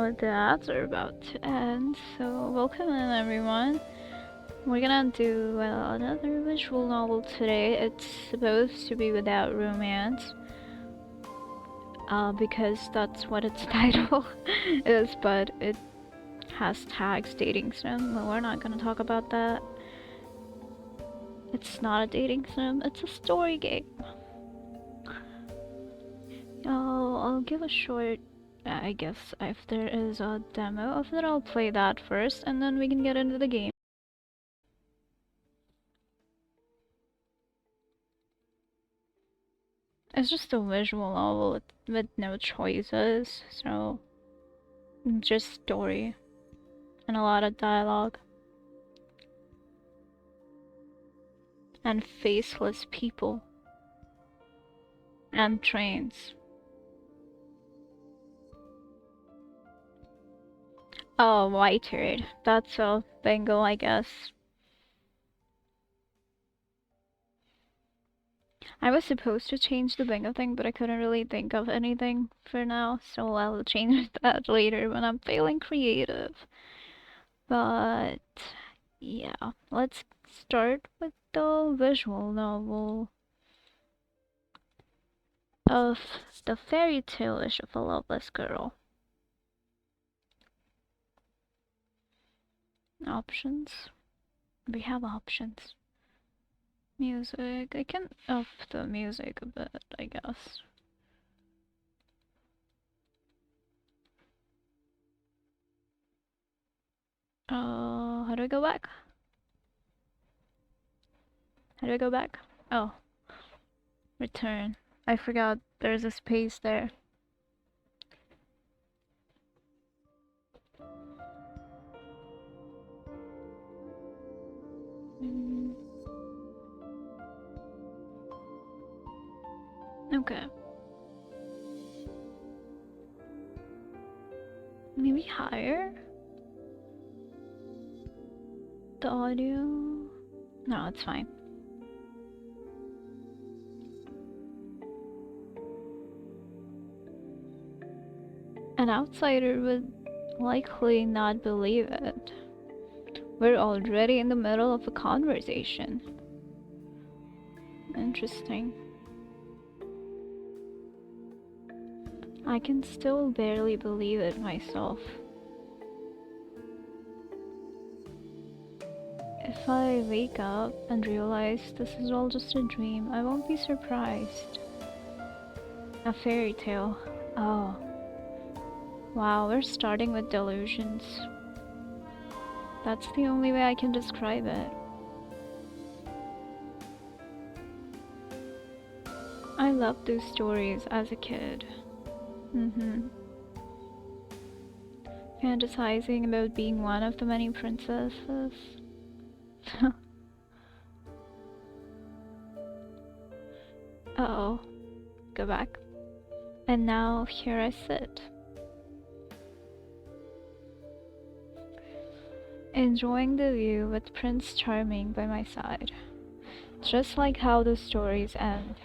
So the ads are about to end, so welcome in everyone. We're gonna do another visual novel today. It's supposed to be without romance, because that's what its title is, but it has tags dating sim, but we're not gonna talk about that. It's not a dating sim, it's a story game. I'll give a short, I guess if there is a demo of it, I'll play that first, and then we can get into the game. It's just a visual novel with no choices, so just story and a lot of dialogue. And faceless people. And trains. Oh, white-haired. That's a bingo, I guess. I was supposed to change the bingo thing, but I couldn't really think of anything for now, so I'll change that later when I'm feeling creative. But yeah, let's start with the visual novel of the fairy tale wish of a loveless girl. Options. We have options. Music. I can up the music a bit, I guess. How do I go back? How do I go back? Oh. Return. I forgot there's a space there. Okay. Maybe higher? The audio? No, it's fine. An outsider would likely not believe it. We're already in the middle of a conversation. Interesting. I can still barely believe it myself. If I wake up and realize this is all just a dream, I won't be surprised. A fairy tale. Oh. Wow, we're starting with delusions. That's the only way I can describe it. I loved those stories as a kid. Fantasizing about being one of the many princesses. Uh-oh. Go back. And now here I sit. Enjoying the view with Prince Charming by my side. Just like how the stories end.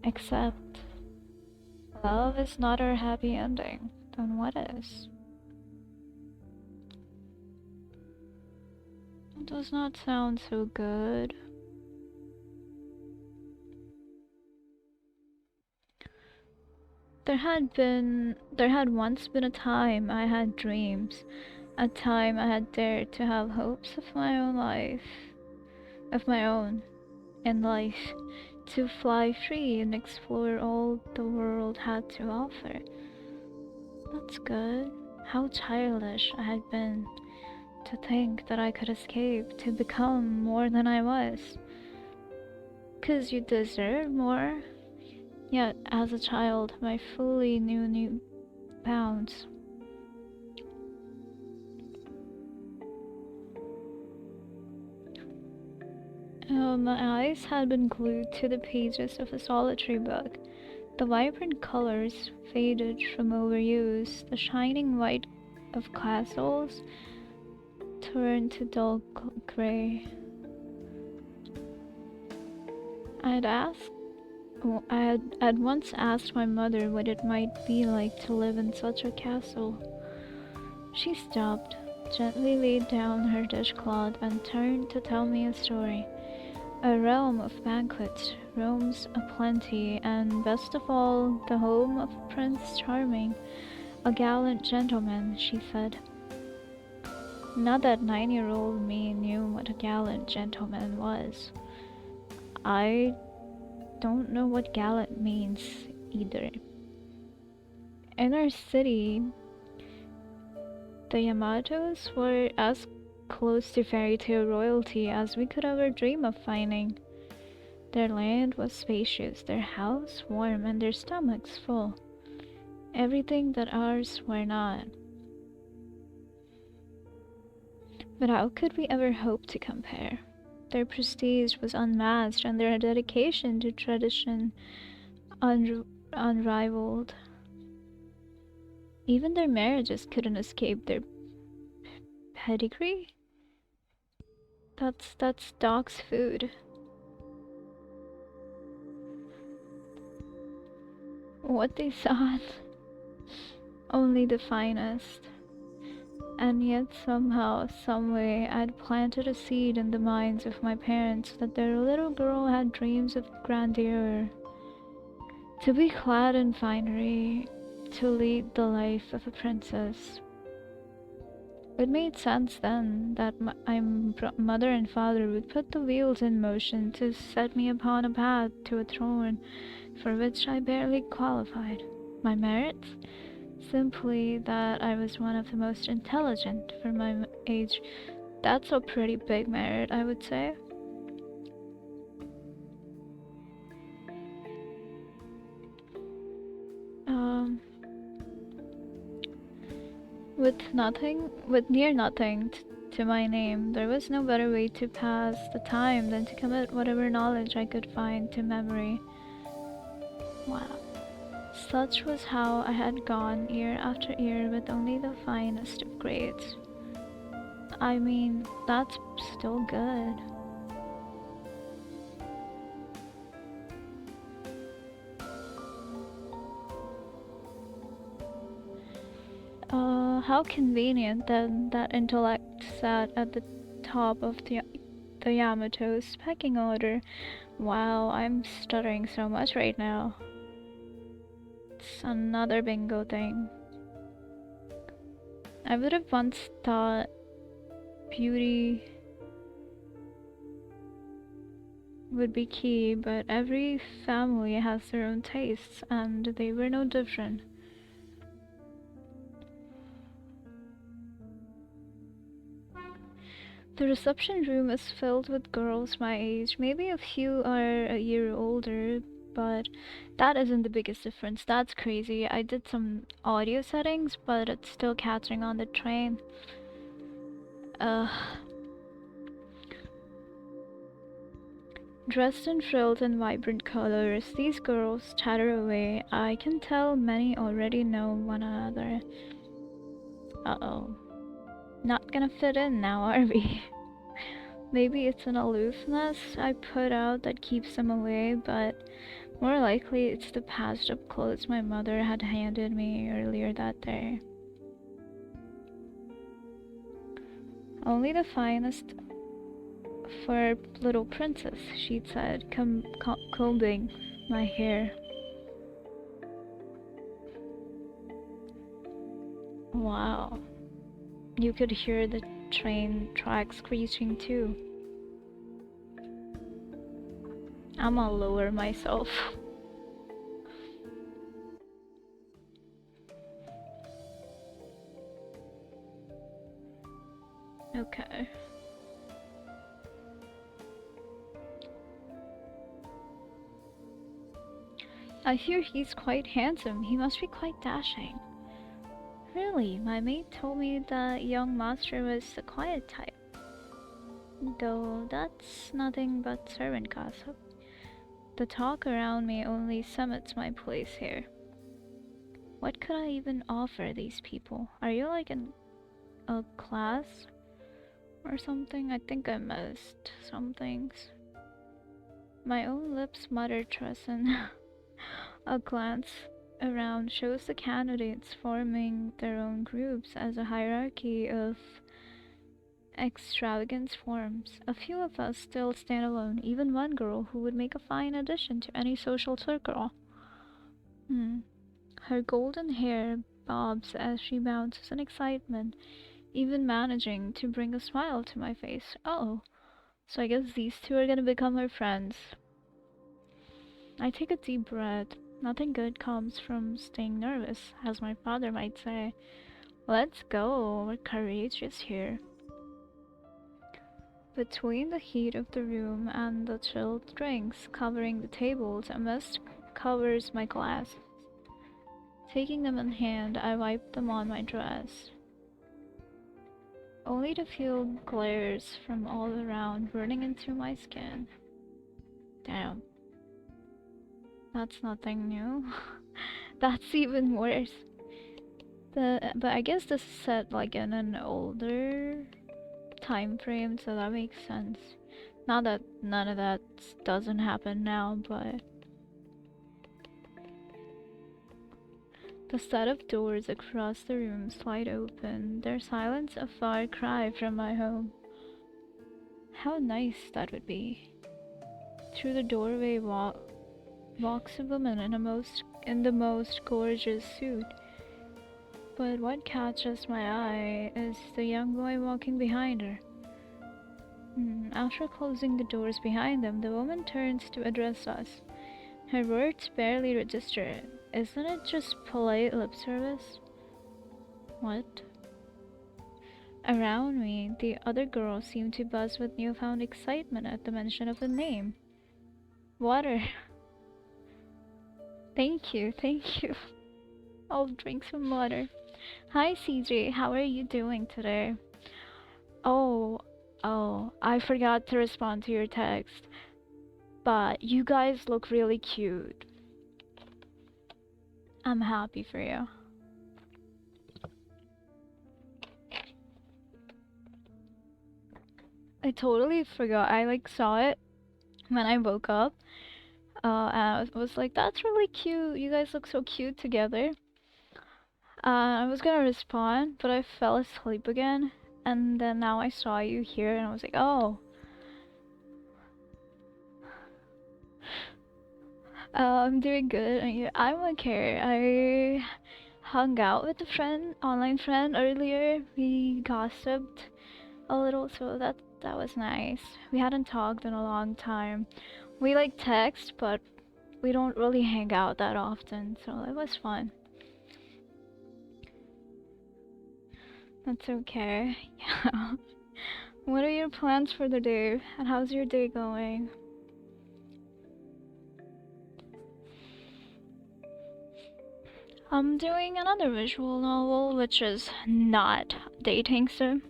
Except, love is not our happy ending. Then what is? It does not sound so good. There had once been a time I had dreams, a time I had dared to have hopes of my own in life, to fly free and explore all the world had to offer. That's good. How childish I had been to think that I could escape, to become more than I was. 'Cause you deserve more. Yet, as a child, my fully new bounds. My eyes had been glued to the pages of a solitary book. The vibrant colors faded from overuse. The shining white of castles turned to dull gray. I'd asked I'd once asked my mother what it might be like to live in such a castle. She stopped, gently laid down her dishcloth, and turned to tell me a story. A realm of banquets, rooms aplenty, and best of all, the home of Prince Charming, a gallant gentleman, she said. Not that 9-year-old me knew what a gallant gentleman was. I don't know what gallant means either. In our city, the Yamatos were as close to fairy tale royalty as we could ever dream of finding. Their land was spacious, their house warm, and their stomachs full. Everything that ours were not. But how could we ever hope to compare? Their prestige was unmatched, and their dedication to tradition unrivaled. Even their marriages couldn't escape their pedigree. That's dog's food. What they sought, only the finest. And yet somehow, someway, I'd planted a seed in the minds of my parents that their little girl had dreams of grandeur. To be clad in finery, to lead the life of a princess. It made sense then that my mother and father would put the wheels in motion to set me upon a path to a throne for which I barely qualified. My merits? Simply that I was one of the most intelligent for my age. That's a pretty big merit, I would say. Um, with near nothing to my name, there was no better way to pass the time than to commit whatever knowledge I could find to memory. Wow. Such was how I had gone year after year with only the finest of grades. I mean, that's still good. How convenient then that intellect sat at the top of the Yamato's pecking order. Wow, I'm stuttering so much right now. It's another bingo thing. I would have once thought beauty would be key, but every family has their own tastes, and they were no different. The reception room is filled with girls my age. Maybe a few are a year older, but that isn't the biggest difference. That's crazy. I did some audio settings, but it's still catching on the train. Dressed in frills and vibrant colors, these girls chatter away. I can tell many already know one another. Uh-oh. Not gonna fit in now, are we? Maybe it's an aloofness I put out that keeps them away, but more likely it's the patched up clothes my mother had handed me earlier that day. Only the finest for little princess, she'd said, combing my hair. Wow. You could hear the train tracks screeching too. I'ma lower myself. Okay. I hear he's quite handsome. He must be quite dashing. Really, my maid told me the young master was a quiet type. Though that's nothing but servant gossip. The talk around me only cements my place here. What could I even offer these people? Are you like in a class or something? I think I missed some things. My own lips mutter trust, and a glance around shows the candidates forming their own groups as a hierarchy of extravagance forms. A few of us still stand alone, even one girl who would make a fine addition to any social circle. Hmm. Her golden hair bobs as she bounces in excitement, even managing to bring a smile to my face. Oh, so I guess these two are gonna become her friends. I take a deep breath. Nothing good comes from staying nervous, as my father might say. Let's go, we're courageous here. Between the heat of the room and the chilled drinks covering the tables, a mist covers my glasses. Taking them in hand, I wipe them on my dress, only to feel glares from all around burning into my skin. Damn, that's nothing new. That's even worse. But I guess this is set like in an older time frame, so that makes sense. Not that none of that doesn't happen now, but the set of doors across the room slide open, their silence a far cry from my home. How nice that would be. Through the doorway walks a woman in the most gorgeous suit. But what catches my eye is the young boy walking behind her. After closing the doors behind them, the woman turns to address us. Her words barely register. Isn't it just polite lip service? What? Around me, the other girls seem to buzz with newfound excitement at the mention of the name. Water. Thank you, thank you. I'll drink some water. Hi CJ, how are you doing today? Oh, I forgot to respond to your text. But you guys look really cute. I'm happy for you. I totally forgot. I like saw it when I woke up. And I was like, that's really cute. You guys look so cute together. I was gonna respond, but I fell asleep again. And then now I saw you here and I was like, oh. I'm doing good. I'm okay. I hung out with a friend, online friend earlier. We gossiped a little, so that was nice. We hadn't talked in a long time. We like text, but we don't really hang out that often, so it was fun. That's okay. Yeah. What are your plans for the day? And how's your day going? I'm doing another visual novel, which is not dating sim.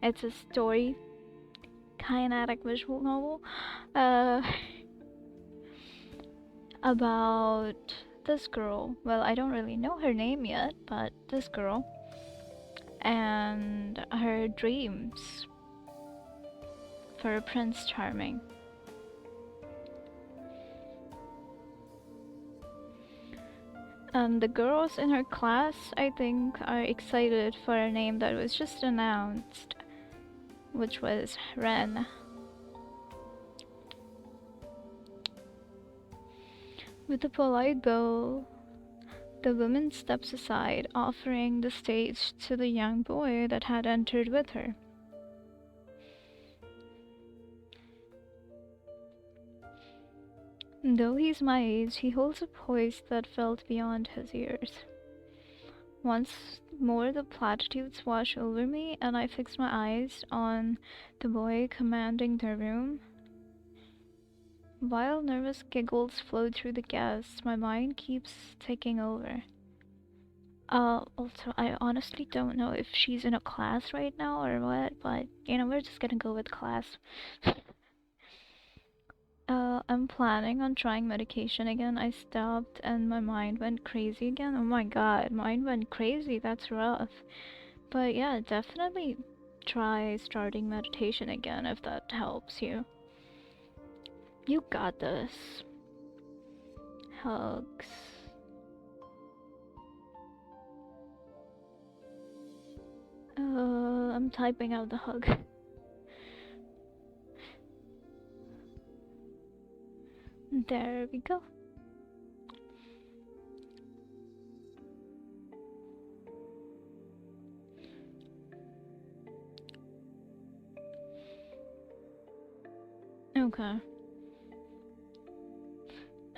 It's a story kinetic visual novel about this girl. Well, I don't really know her name yet, but this girl and her dreams for Prince Charming. And the girls in her class, I think, are excited for a name that was just announced, which was Ren. With a polite bow, the woman steps aside, offering the stage to the young boy that had entered with her. Though he's my age, he holds a poise that felt beyond his years. Once more the platitudes wash over me, and I fix my eyes on the boy commanding the room. While nervous giggles flow through the guests, my mind keeps taking over. Also, I honestly don't know if she's in a class right now or what, but, we're just gonna go with class. I'm planning on trying medication again. I stopped and my mind went crazy again. Oh my god, mind went crazy, that's rough. But yeah, definitely try starting meditation again if that helps you. You got this. Hugs. I'm typing out the hug. There we go. Okay.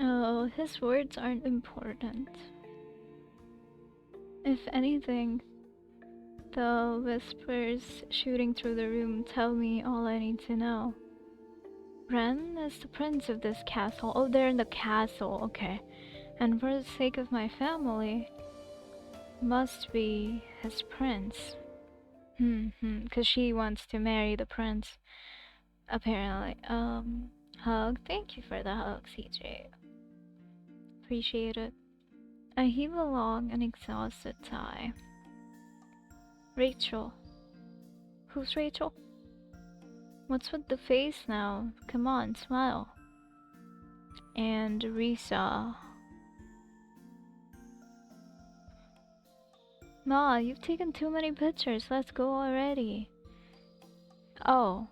Oh, his words aren't important. If anything, the whispers shooting through the room tell me all I need to know. Ren is the prince of this castle. Oh, they're in the castle, okay. And for the sake of my family, must be his prince. Because she wants to marry the prince, apparently. Hug. Thank you for the hug, CJ. Appreciate it. I heave a long and exhausted sigh. Rachel. Who's Rachel? What's with the face now? Come on, smile. And Risa. Ma, you've taken too many pictures. Let's go already. Oh.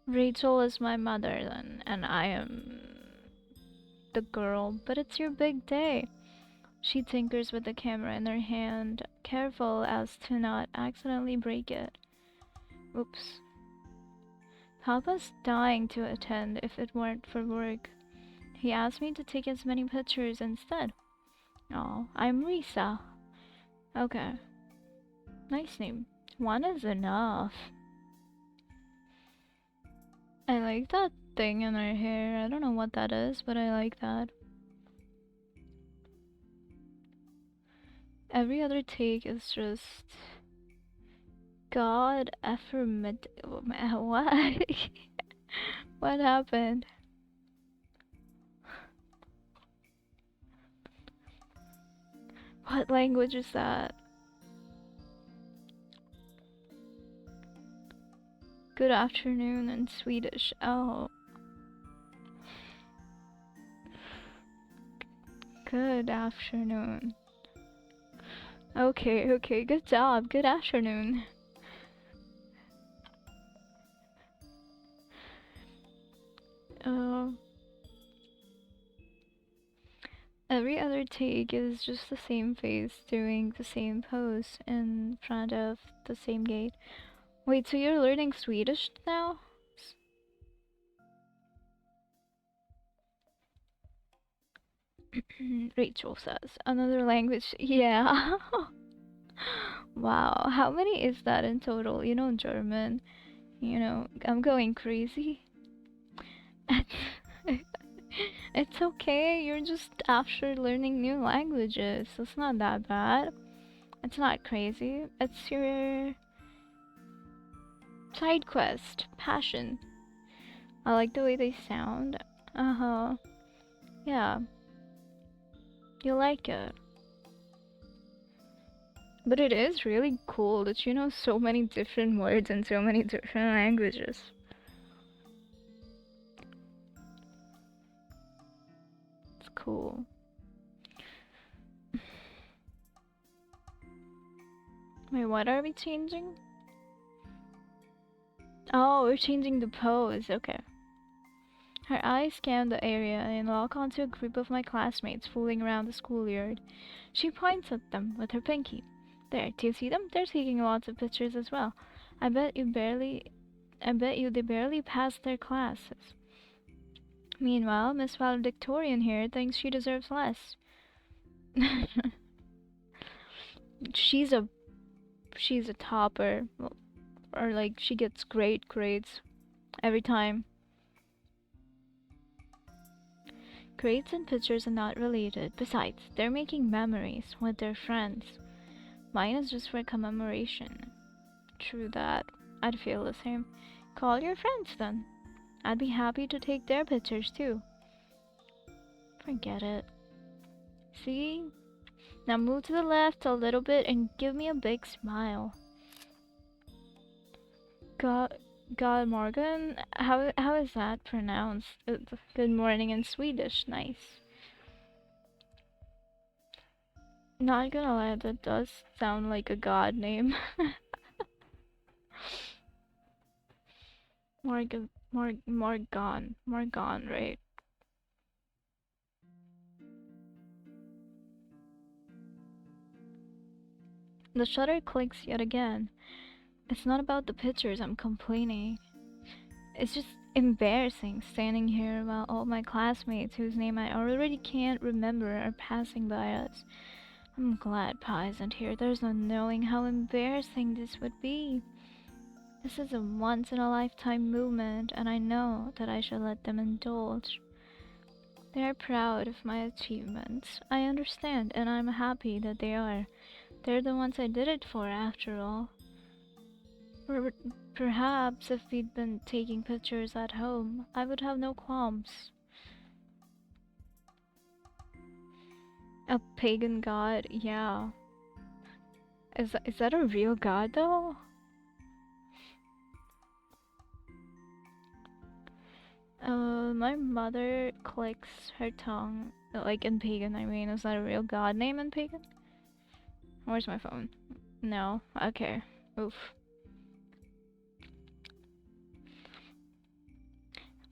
Rachel is my mother then, and I am the girl, but it's your big day. She tinkers with the camera in her hand, careful as to not accidentally break it. Oops. Papa's dying to attend if it weren't for work. He asked me to take as many pictures instead. Oh, I'm Risa. Okay. Nice name. One is enough. I like that thing in her hair. I don't know what that is, but I like that. Every other take is just God affirmative. What? What happened? What language is that? Good afternoon in Swedish. Oh. Good afternoon. Okay, okay, good job. Good afternoon. Every other take is just the same face doing the same pose in front of the same gate. Wait, so you're learning Swedish now? Rachel says. Another language. Yeah. Wow, how many is that in total? You know, German. You know, I'm going crazy. It's okay, you're just after learning new languages. It's not that bad. It's not crazy. It's your side quest, passion. I like the way they sound. Uh-huh. Yeah. You like it. But it is really cool that you know so many different words in so many different languages. It's cool. Wait, what are we changing? Oh, we're changing the pose. Okay. Her eyes scan the area and lock onto a group of my classmates fooling around the schoolyard. She points at them with her pinky. There, do you see them? They're taking lots of pictures as well. I bet you they barely passed their classes. Meanwhile, Miss Valedictorian here thinks she deserves less. she's a topper. Or like she gets great grades every time. Grades and pictures are not related. Besides, they're making memories with their friends. Mine is just for commemoration. True that. I'd feel the same. Call your friends then. I'd be happy to take their pictures too. Forget it. See? Now move to the left a little bit and give me a big smile. God Morgan, how is that pronounced? Good morning in Swedish, nice. Not gonna lie, that does sound like a god name. Morgan, right? The shutter clicks yet again. It's not about the pictures I'm complaining. It's just embarrassing standing here while all my classmates, whose name I already can't remember, are passing by us. I'm glad Pa isn't here. There's no knowing how embarrassing this would be. This is a once-in-a-lifetime moment, and I know that I should let them indulge. They are proud of my achievements. I understand, and I'm happy that they are. They're the ones I did it for, after all. Perhaps if we'd been taking pictures at home, I would have no qualms. A pagan god? Yeah. Is that a real god, though? My mother clicks her tongue. Like in pagan, I mean. Is that a real god name in pagan? Where's my phone? No. Okay. Oof.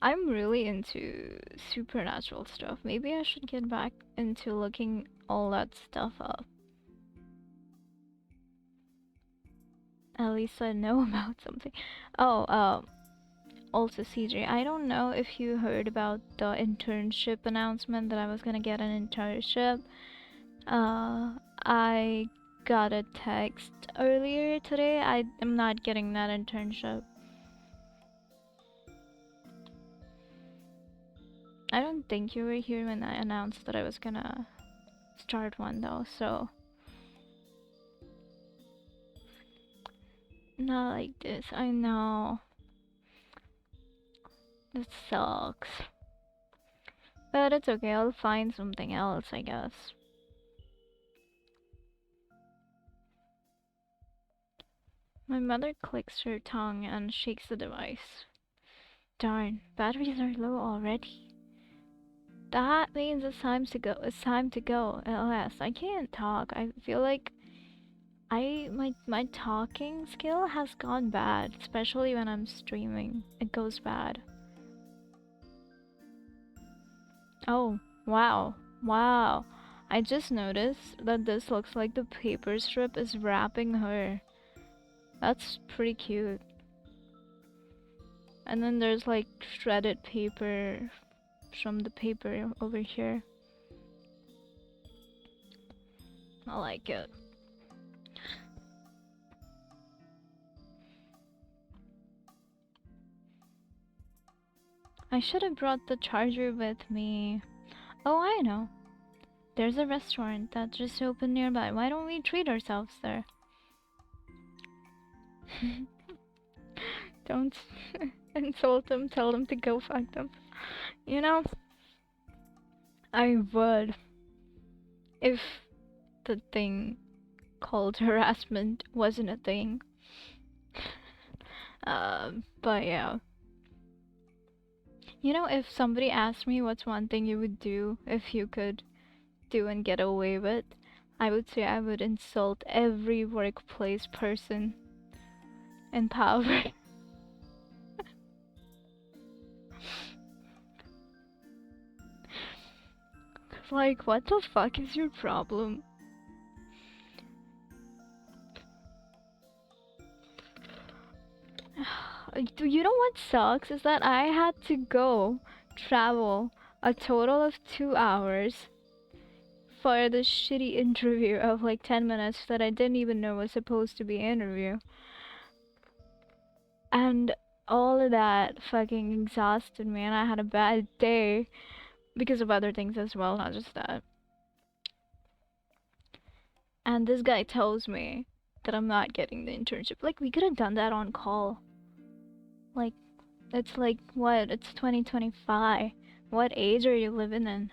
I'm really into supernatural stuff. Maybe I should get back into looking all that stuff up. At least I know about something. Oh, also CJ, I don't know if you heard about the internship announcement that I was gonna get an internship. I got a text earlier today. I am not getting that internship. I don't think you were here when I announced that I was gonna start one though, so not like this. I know. This sucks. But it's okay, I'll find something else, I guess. My mother clicks her tongue and shakes the device. Darn, batteries are low already. That means it's time to go. It's time to go. LS. I can't talk. I feel like my talking skill has gone bad, especially when I'm streaming. It goes bad. Oh, wow. Wow. I just noticed that this looks like the paper strip is wrapping her. That's pretty cute. And then there's like shredded paper from the paper over here. I like it. I should have brought the charger with me. Oh, I know. There's a restaurant that just opened nearby. Why don't we treat ourselves there? Don't insult them, tell them to go fuck them. You know, I would if the thing called harassment wasn't a thing. But yeah. You know, if somebody asked me what's one thing you would do if you could do and get away with, I would say I would insult every workplace person in power. Like, what the fuck is your problem? You know what sucks is that I had to travel a total of 2 hours for the shitty interview of like 10 minutes that I didn't even know was supposed to be an interview. And all of that fucking exhausted me, and I had a bad day because of other things as well, not just that. And this guy tells me that I'm not getting the internship. Like, we could have done that on call. Like, it's like, what? It's 2025. What age are you living in?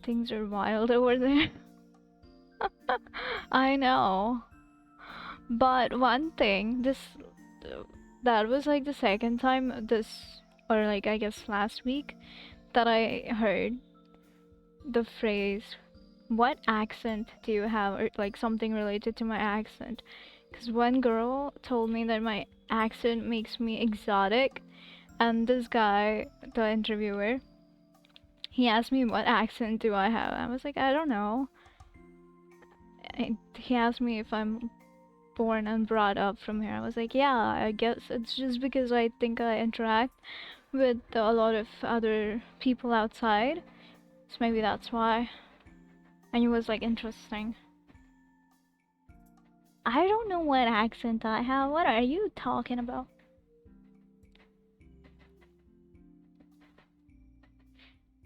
Things are wild over there. I know. But one thing, that was like the second time this, or like I guess last week, that I heard the phrase, "What accent do you have?" or like something related to my accent. Because one girl told me that my accent makes me exotic, and this guy, the interviewer, he asked me what accent do I have. I was like, I don't know. And he asked me if I'm born and brought up from here. I was like, yeah, I guess it's just because I think I interact with a lot of other people outside. So maybe that's why. And it was like interesting. I don't know what accent I have. What are you talking about?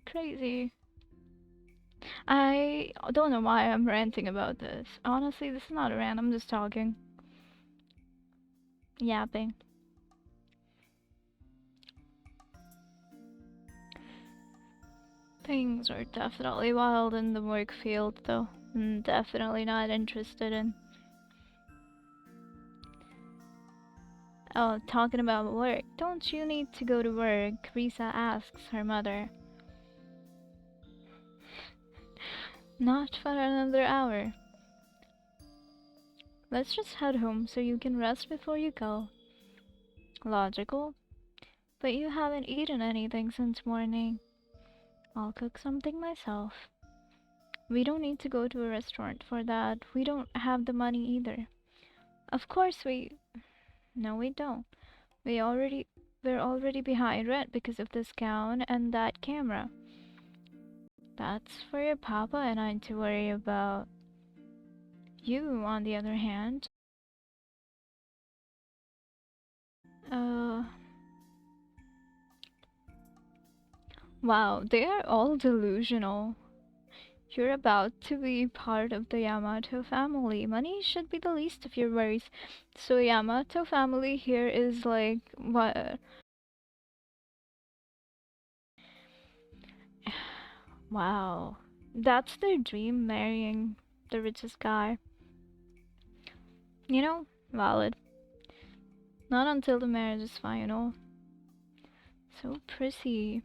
Crazy. I don't know why I'm ranting about this. Honestly, this is not a rant. I'm just talking. Yapping. Things are definitely wild in the work field, though. I'm definitely not interested in. Oh, talking about work. Don't you need to go to work? Risa asks her mother. Not for another hour. Let's just head home so you can rest before you go. Logical. But you haven't eaten anything since morning. I'll cook something myself. We don't need to go to a restaurant for that. We don't have the money either. Of course we... No, we don't. We already... We're already behind rent because of this gown and that camera. That's for your papa and I to worry about. You, on the other hand... Uh... Wow, they are all delusional. You're about to be part of the Yamato family. Money should be the least of your worries. So Yamato family here is like what? Wow. That's their dream, marrying the richest guy. You know, valid. Not until the marriage is final. So prissy.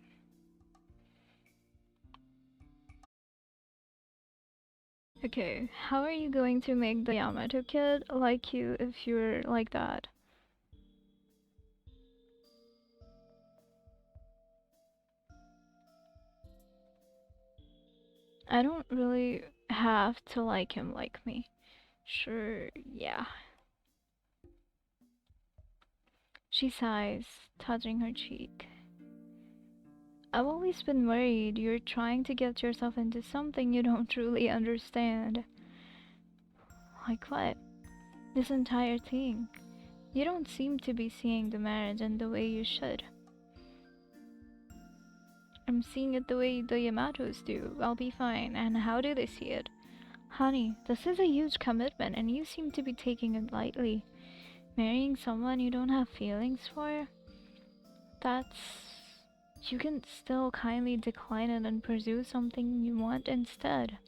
Okay, how are you going to make the Yamato kid like you if you're like that? I don't really have to like him like me. Sure, yeah. She sighs, touching her cheek. I've always been worried you're trying to get yourself into something you don't truly understand. Like what? This entire thing. You don't seem to be seeing the marriage in the way you should. I'm seeing it the way the Yamatos do. I'll be fine. And how do they see it? Honey, this is a huge commitment and you seem to be taking it lightly. Marrying someone you don't have feelings for? That's... You can still kindly decline it and pursue something you want instead.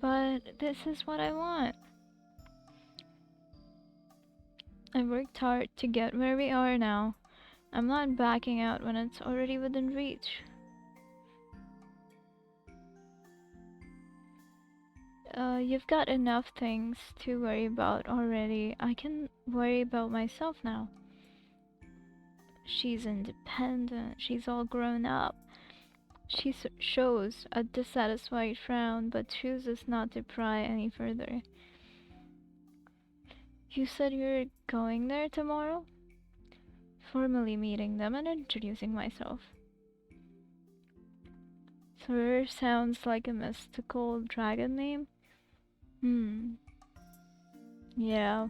But this is what I want. I worked hard to get where we are now. I'm not backing out when it's already within reach. You've got enough things to worry about already. I can worry about myself now. She's independent. She's all grown up. She shows a dissatisfied frown but chooses not to pry any further. You said you're going there tomorrow? Formally meeting them and introducing myself. Thur sounds like a mystical dragon name. Hmm. Yeah.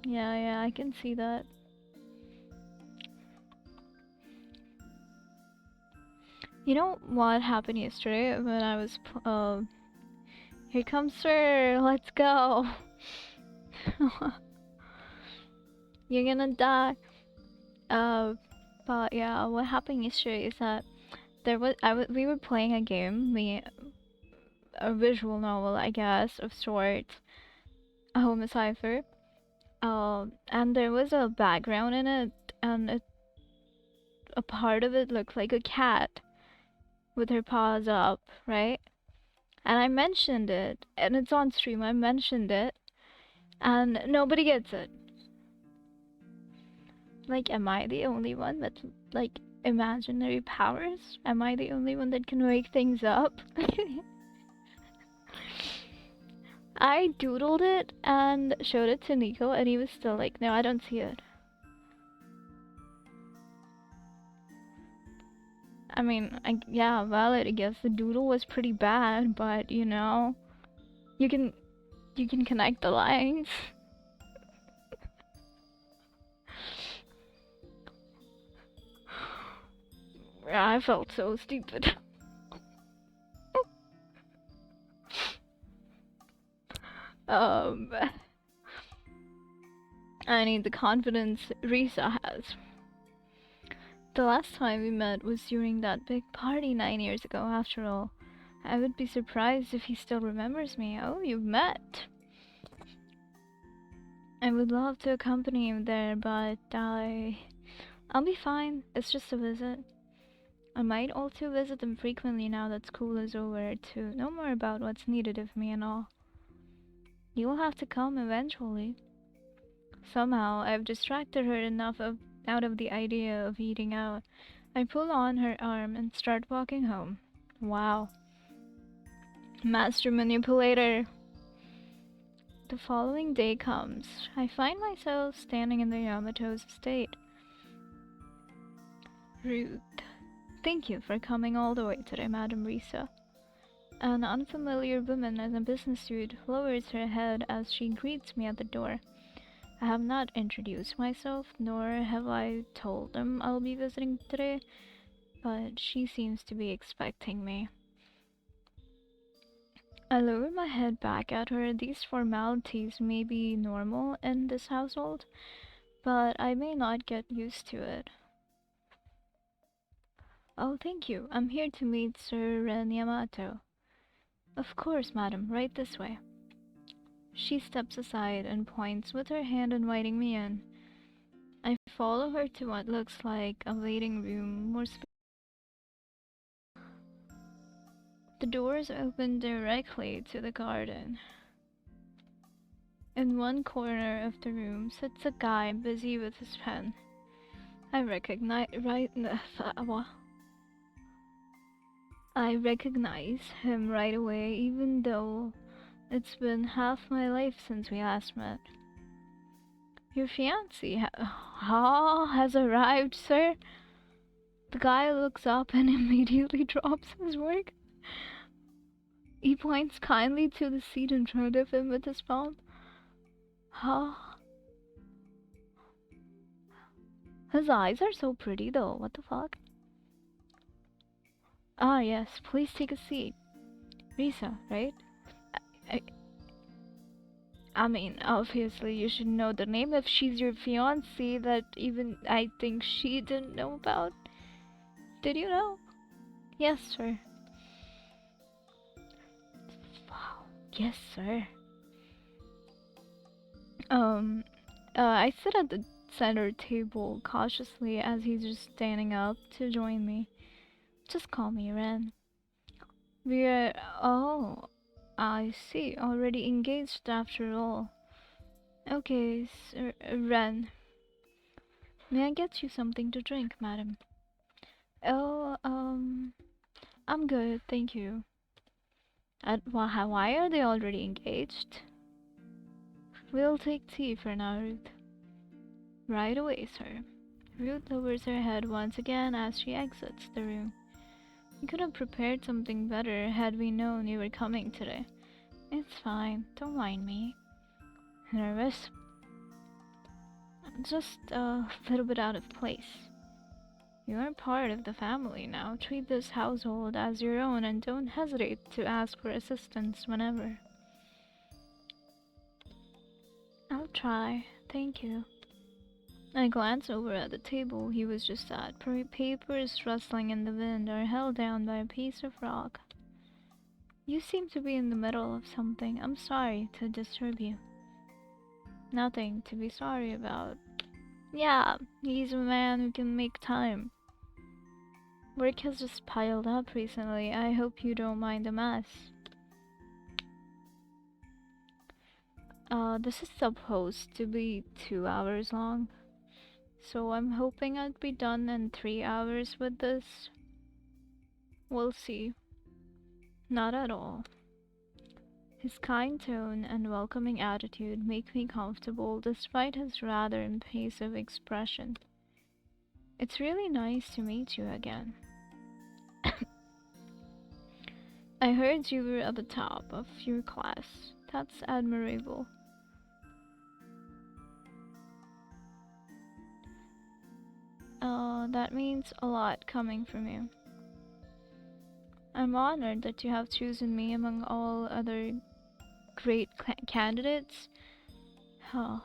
Yeah, I can see that. You know what happened yesterday when I was here comes Sir, let's go. You're gonna die. Uh, but yeah, what happened yesterday is that we were playing a game, me a visual novel, I guess, of sorts, a home cipher. And there was a background in it, and a part of it looked like a cat with her paws up, right? And I mentioned it, and it's on stream. I mentioned it, and nobody gets it. Like, am I the only one with, like, imaginary powers? Am I the only one that can make things up? I doodled it and showed it to Nico, and he was still like, no, I don't see it. I mean, yeah, valid. I guess the doodle was pretty bad, but you know, you can connect the lines. I felt so stupid. um, I need the confidence Risa has. The last time we met was during that big party 9 years ago, after all. I would be surprised if he still remembers me. Oh, you've met. I would love to accompany him there, but I'll be fine. It's just a visit. I might also visit them frequently now that school is over to know more about what's needed of me and all. You'll have to come eventually. Somehow, I've distracted her enough out of the idea of eating out. I pull on her arm and start walking home. Wow. Master manipulator. The following day comes. I find myself standing in the Yamato's estate. Ruth. Thank you for coming all the way today, Madam Risa. An unfamiliar woman in a business suit lowers her head as she greets me at the door. I have not introduced myself, nor have I told them I'll be visiting today, but she seems to be expecting me. I lower my head back at her. These formalities may be normal in this household, but I may not get used to it. Oh, thank you. I'm here to meet Sir Ren Yamato. Of course, madam. Right this way. She steps aside and points with her hand inviting me in. I follow her to what looks like a waiting room, the doors open directly to the garden. In one corner of the room sits a guy busy with his pen. I recognize him right away, even though it's been half my life since we last met. Your fiancé has arrived, sir. The guy looks up and immediately drops his work. He points kindly to the seat in front of him with his palm. His eyes are so pretty though, what the fuck? Ah yes, please take a seat. Risa, right? I, I mean, obviously you should know the name if she's your fiancé that even I think she didn't know about. Did you know? Yes, sir. Wow. Yes, sir. I sit at the center table cautiously as he's just standing up to join me. Just call me Ren. We're... Oh, I see. Already engaged after all. Okay, Sir Ren. May I get you something to drink, madam? Oh, I'm good, thank you. Why are they already engaged? We'll take tea for now, Ruth. Right away, sir. Ruth lowers her head once again as she exits the room. We could have prepared something better had we known you were coming today. It's fine, don't mind me. Nervous? Just a little bit out of place. You are part of the family now. Treat this household as your own and don't hesitate to ask for assistance whenever. I'll try. Thank you. I glance over at the table he was just at. Papers rustling in the wind are held down by a piece of rock. You seem to be in the middle of something. I'm sorry to disturb you. Nothing to be sorry about. Yeah, he's a man who can make time. Work has just piled up recently. I hope you don't mind the mess. This is supposed to be 2 hours long, so I'm hoping I'd be done in 3 hours with this. We'll see. Not at all. His kind tone and welcoming attitude make me comfortable despite his rather impassive expression. It's really nice to meet you again. I heard you were at the top of your class. That's admirable. That means a lot coming from you. I'm honored that you have chosen me among all other great candidates. Huh.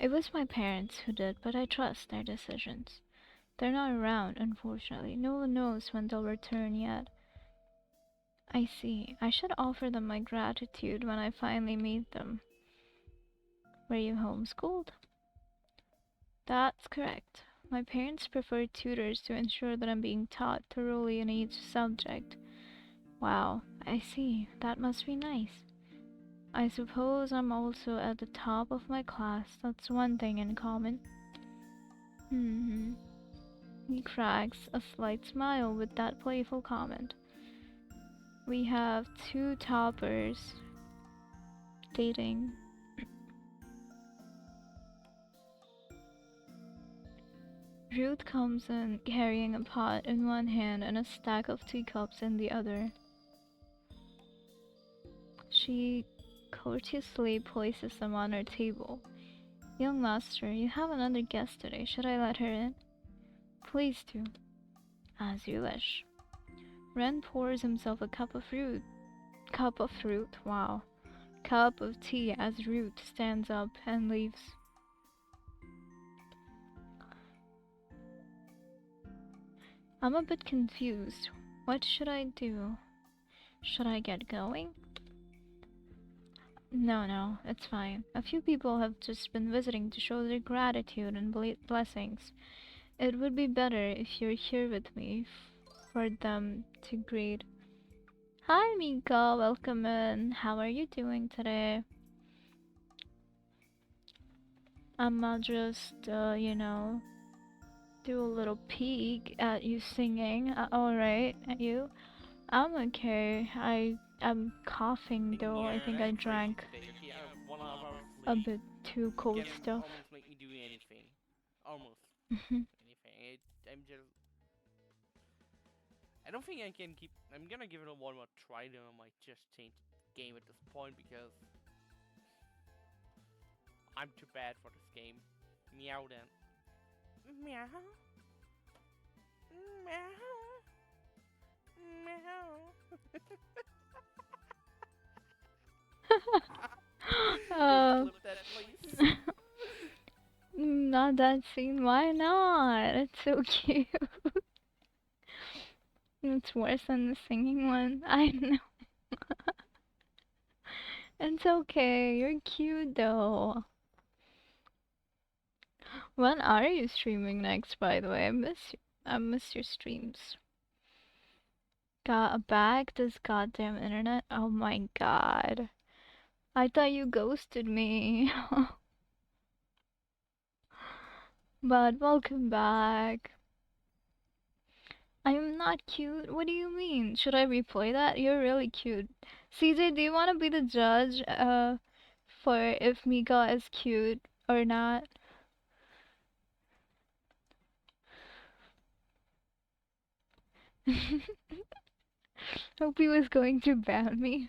It was my parents who did, but I trust their decisions. They're not around, unfortunately. No one knows when they'll return yet. I see. I should offer them my gratitude when I finally meet them. Were you homeschooled? That's correct. My parents prefer tutors to ensure that I'm being taught thoroughly in each subject. Wow, I see. That must be nice. I suppose I'm also at the top of my class. That's one thing in common. Hmm. He cracks a slight smile with that playful comment. We have two toppers dating. Ruth comes in carrying a pot in one hand and a stack of teacups in the other. She courteously places them on our table. Young master, you have another guest today. Should I let her in? Please do. As you wish. Ren pours himself a wow. Cup of tea as Ruth stands up and leaves. I'm a bit confused. What should I do? Should I get going? No, it's fine. A few people have just been visiting to show their gratitude and blessings. It would be better if you're here with me for them to greet. Hi, Mika. Welcome in. How are you doing today? I'ma just, do a little peek at you singing. Alright, at you. I'm okay. I'm coughing though. I think I drank a bit too cold stuff. Almost make me do anything. Almost Mhm. anything. I'm just. I don't think I can keep. I'm gonna give it a one more try. Then I might just change the game at this point because I'm too bad for this game. Meow then. Meow. Meow. Meow. Just uh, clip that, please. not that scene. Why not? It's so cute. It's worse than the singing one. I know. It's okay. You're cute though. When are you streaming next, by the way? I miss your streams. Got back this goddamn internet? Oh my god. I thought you ghosted me. But welcome back. I'm not cute? What do you mean? Should I replay that? You're really cute. CJ, do you want to be the judge for if Mika is cute or not? Hope he was going to ban me.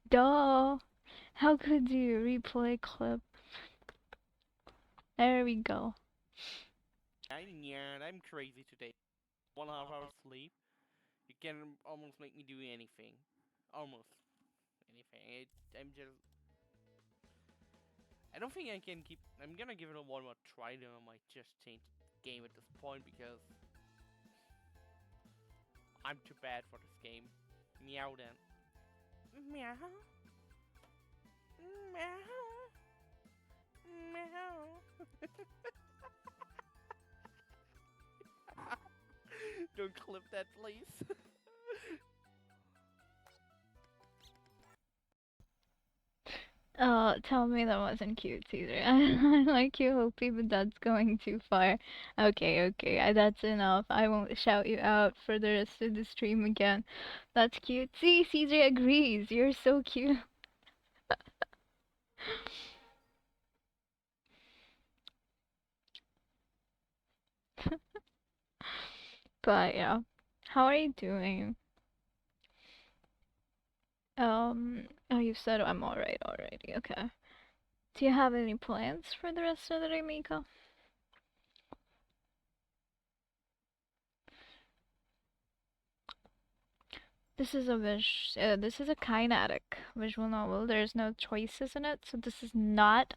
Duh. How could you replay clip? There we go. I'm crazy today. 1.5 hours sleep. You can almost make me do anything. Almost anything. I'm just. I don't think I can keep. I'm gonna give it a one more try. Then I might just change the game at this point because I'm too bad for this game. Meow then. Meow. Meow. Meow. Don't clip that, please. Tell me that wasn't cute, Caesar. I like you, Hopi, but that's going too far. Okay, okay, that's enough. I won't shout you out for the rest of the stream again. That's cute. See, Caesar agrees. You're so cute. But yeah, how are you doing? Oh, you said I'm alright already. Okay. Do you have any plans for the rest of the day, Mika? This is a kinetic visual novel. There's no choices in it, so this is not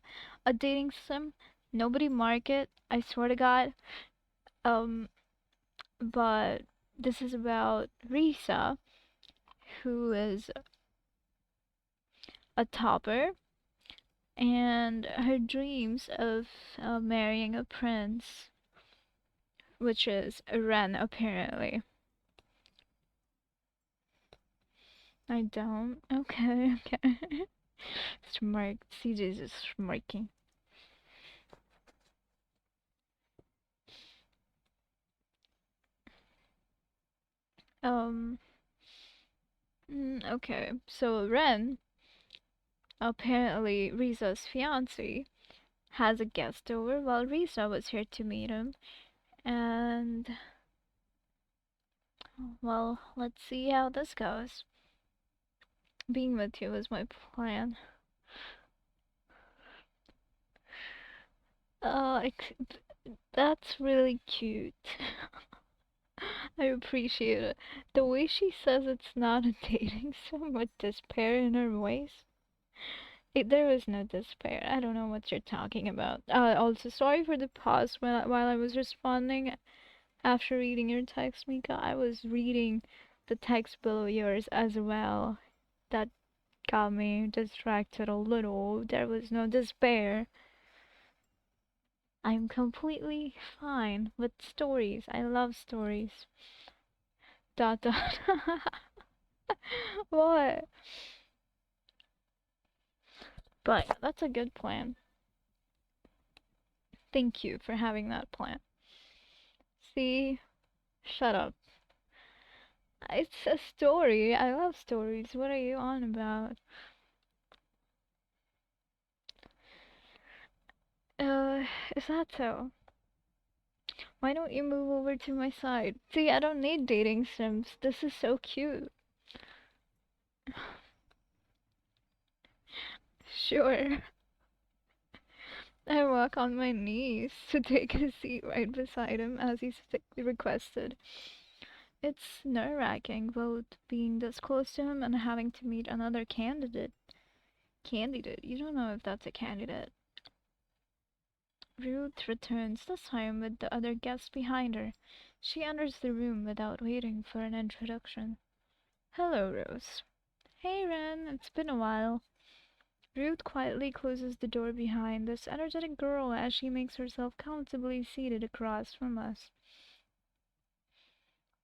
a dating sim. Nobody mark it. I swear to God. Um, but this is about Risa, who is a topper, and her dreams of marrying a prince, which is Ren, apparently. I don't. Okay, okay. Smirk. CJ's just smirking. Um, okay. So Ren, apparently Risa's fiance, has a guest over while Risa was here to meet him. And, well, let's see how this goes. Being with you was my plan. Uh, that's really cute. I appreciate it. The way she says it's not a dating sim with despair in her voice. There was no despair. I don't know what you're talking about. Also, sorry for the pause while I was responding after reading your text, Mika. I was reading the text below yours as well. That got me distracted a little. There was no despair. I'm completely fine with stories. I love stories. Dot dot. What? But that's a good plan. Thank you for having that plan. See? Shut up. It's a story. I love stories. What are you on about? Is that so? Why don't you move over to my side? See, I don't need dating sims. This is so cute. Sure. I walk on my knees to take a seat right beside him as he requested. It's nerve-wracking, both being this close to him and having to meet another candidate. Candidate? You don't know if that's a candidate. Ruth returns, this time with the other guests behind her. She enters the room without waiting for an introduction. Hello, Rose. Hey, Ren, it's been a while. Ruth quietly closes the door behind this energetic girl as she makes herself comfortably seated across from us.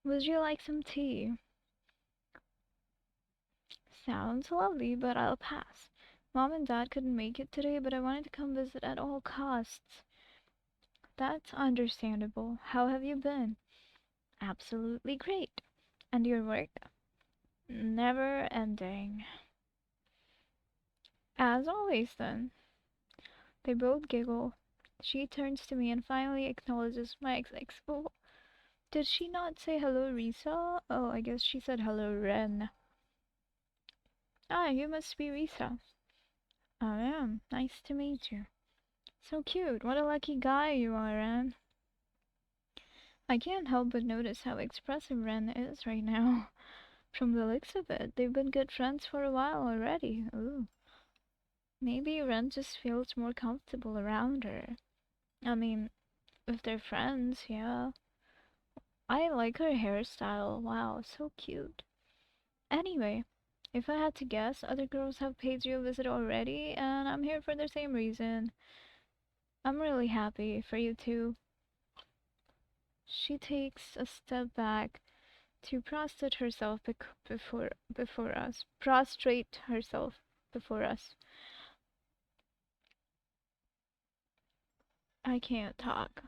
Would you like some tea? Sounds lovely, but I'll pass. Mom and Dad couldn't make it today, but I wanted to come visit at all costs. That's understandable. How have you been? Absolutely great. And your work? Never ending. As always, then. They both giggle. She turns to me and finally acknowledges my expo. Did she not say hello, Risa? Oh, I guess she said hello, Ren. Ah, you must be Risa. I am. Nice to meet you. So cute. What a lucky guy you are, Ren. I can't help but notice how expressive Ren is right now. From the looks of it, they've been good friends for a while already. Ooh. Maybe Ren just feels more comfortable around her. I mean, if they're friends, yeah. I like her hairstyle. Wow, so cute. Anyway, If I had to guess, other girls have paid you a visit already, and I'm here for the same reason. I'm really happy for you too. She takes a step back to prostrate herself before us. Prostrate herself before us. I can't talk.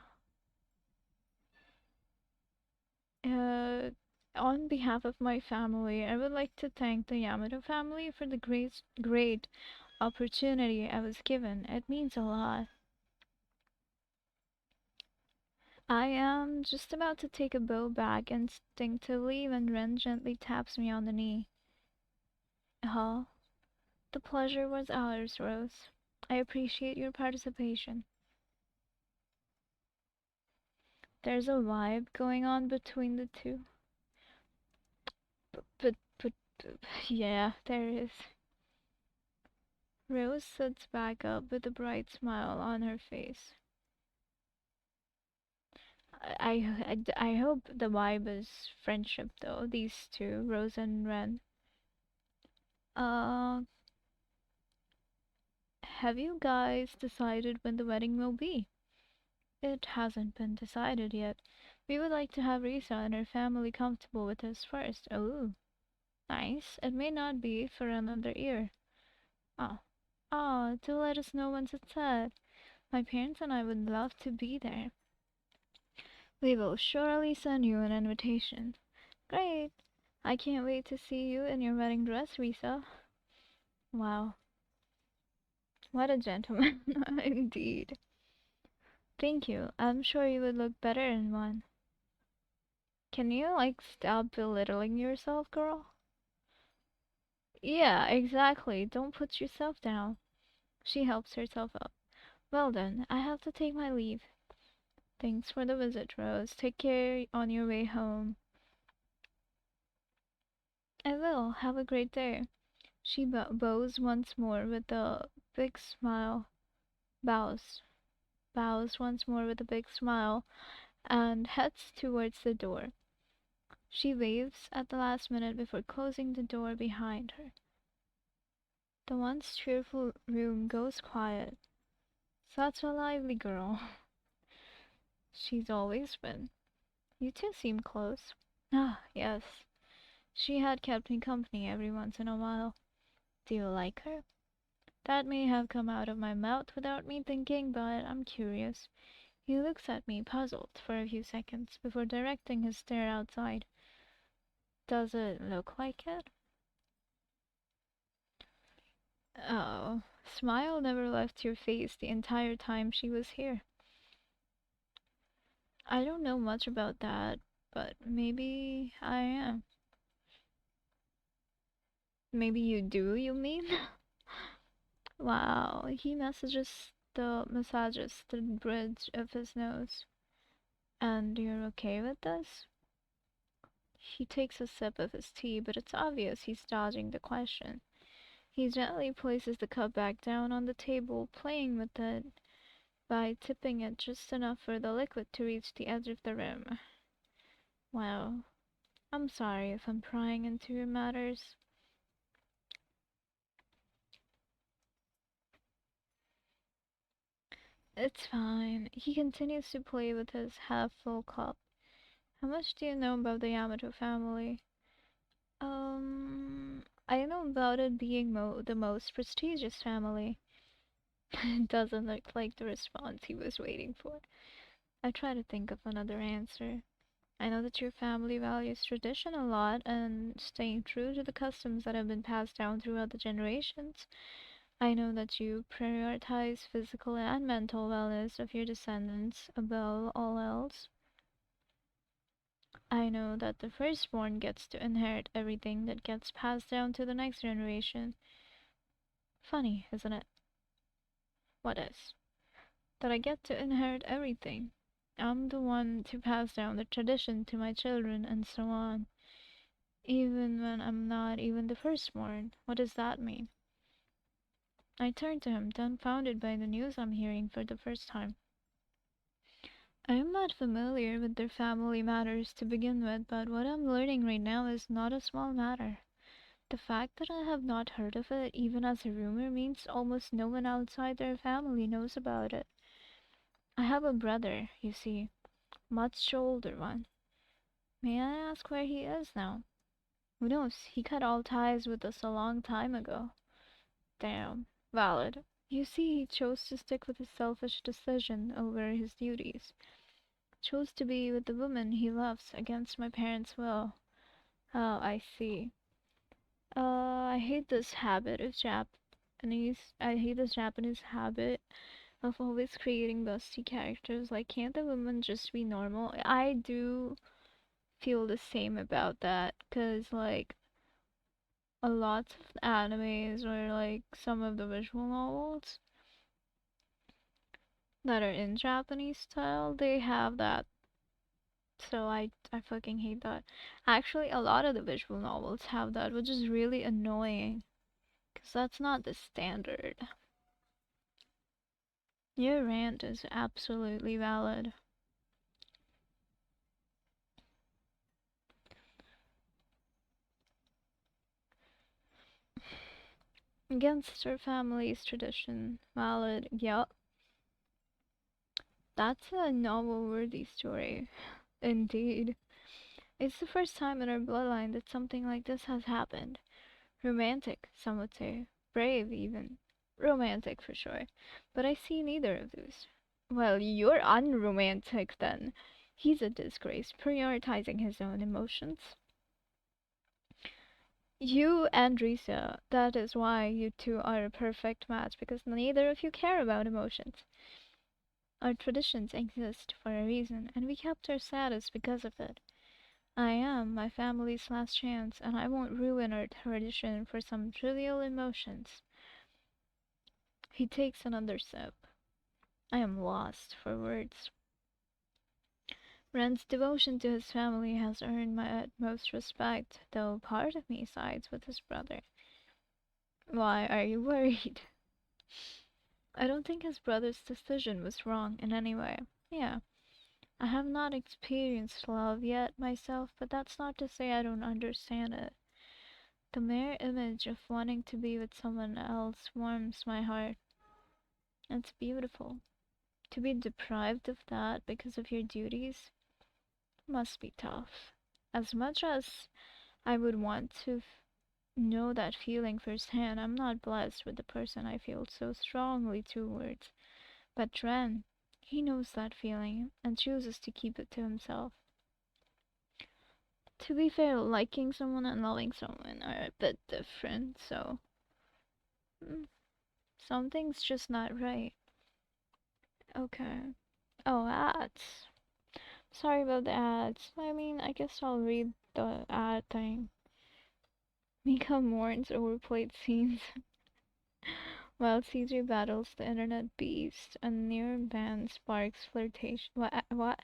Uh, on behalf of my family, I would like to thank the Yamato family for the great opportunity I was given. It means a lot. I am just about to take a bow back instinctively when Ren gently taps me on the knee. Huh? The pleasure was ours, Rose. I appreciate your participation. There's a vibe going on between the two. But, yeah, there is. Rose sits back up with a bright smile on her face. I hope the vibe is friendship though, these two, Rose and Ren. Uh, have you guys decided when the wedding will be? It hasn't been decided yet. We would like to have Risa and her family comfortable with us first. Oh, nice. It may not be for another year. Oh, do let us know once it's set. My parents and I would love to be there. We will surely send you an invitation. Great. I can't wait to see you in your wedding dress, Risa. Wow, what a gentleman. Indeed. Thank you. I'm sure you would look better in one. Can you, like, stop belittling yourself, girl? Yeah, exactly. Don't put yourself down. She helps herself up. Well then, I have to take my leave. Thanks for the visit, Rose. Take care on your way home. I will. Have a great day. She bows once more with a big smile. Bows. Bows once more with a big smile and heads towards the door. She waves at the last minute before closing the door behind her. The once cheerful room goes quiet. Such a lively girl. She's always been. You two seem close. Ah, yes. She had kept me company every once in a while. Do you like her? That may have come out of my mouth without me thinking, but I'm curious. He looks at me, puzzled, for a few seconds before directing his stare outside. Does it look like it? Oh, smile never left your face the entire time she was here. I don't know much about that, but maybe I am. Maybe you do, you mean? Wow, he massages the bridge of his nose. And you're okay with this? He takes a sip of his tea, but it's obvious he's dodging the question. He gently places the cup back down on the table, playing with it by tipping it just enough for the liquid to reach the edge of the rim. Well, I'm sorry if I'm prying into your matters. It's fine. He continues to play with his half-full cup. How much do you know about the Yamato family? I know about it being the most prestigious family. It doesn't look like the response he was waiting for. I try to think of another answer. I know that your family values tradition a lot and staying true to the customs that have been passed down throughout the generations. I know that you prioritize physical and mental wellness of your descendants above all else. I know that the firstborn gets to inherit everything that gets passed down to the next generation. Funny, isn't it? What is? That I get to inherit everything. I'm the one to pass down the tradition to my children and so on. Even when I'm not even the firstborn. What does that mean? I turn to him, dumbfounded by the news I'm hearing for the first time. I'm not familiar with their family matters to begin with, but what I'm learning right now is not a small matter. The fact that I have not heard of it, even as a rumor, means almost no one outside their family knows about it. I have a brother, you see, much older one. May I ask where he is now? Who knows? He cut all ties with us a long time ago. Damn. Valid. You see, he chose to stick with his selfish decision over his duties. Chose to be with the woman he loves against my parents' will. Oh, I see. I hate this habit of Japanese. I hate this Japanese habit of always creating busty characters. Like, can't the woman just be normal? I do feel the same about that, cause like a lot of animes or like some of the visual novels that are in Japanese style, they have that. So I fucking hate that. Actually, a lot of the visual novels have that, which is really annoying, cause that's not the standard. Your rant is absolutely valid. Against her family's tradition. Valid. Yup. That's a novel-worthy story. Indeed. It's the first time in our bloodline that something like this has happened. Romantic, some would say. Brave, even. Romantic, for sure. But I see neither of those. Well, you're unromantic then. He's a disgrace, prioritizing his own emotions. You and Risa, that is why you two are a perfect match, because neither of you care about emotions. Our traditions exist for a reason, and we kept our status because of it. I am my family's last chance, and I won't ruin our tradition for some trivial emotions. He takes another sip. I am lost for words. Ren's devotion to his family has earned my utmost respect, though part of me sides with his brother. Why are you worried? I don't think his brother's decision was wrong in any way. Yeah, I have not experienced love yet myself, but that's not to say I don't understand it. The mere image of wanting to be with someone else warms my heart. It's beautiful. To be deprived of that because of your duties must be tough. As much as I would want to know that feeling firsthand, I'm not blessed with the person I feel so strongly towards. But Ren, he knows that feeling and chooses to keep it to himself. To be fair, liking someone and loving someone are a bit different, so mm, something's just not right. Okay. Oh, ads. Sorry about the ads. I mean, I guess I'll read the ad thing. Mika mourns overplayed scenes while CJ battles the internet beast. A near ban sparks flirtation. What?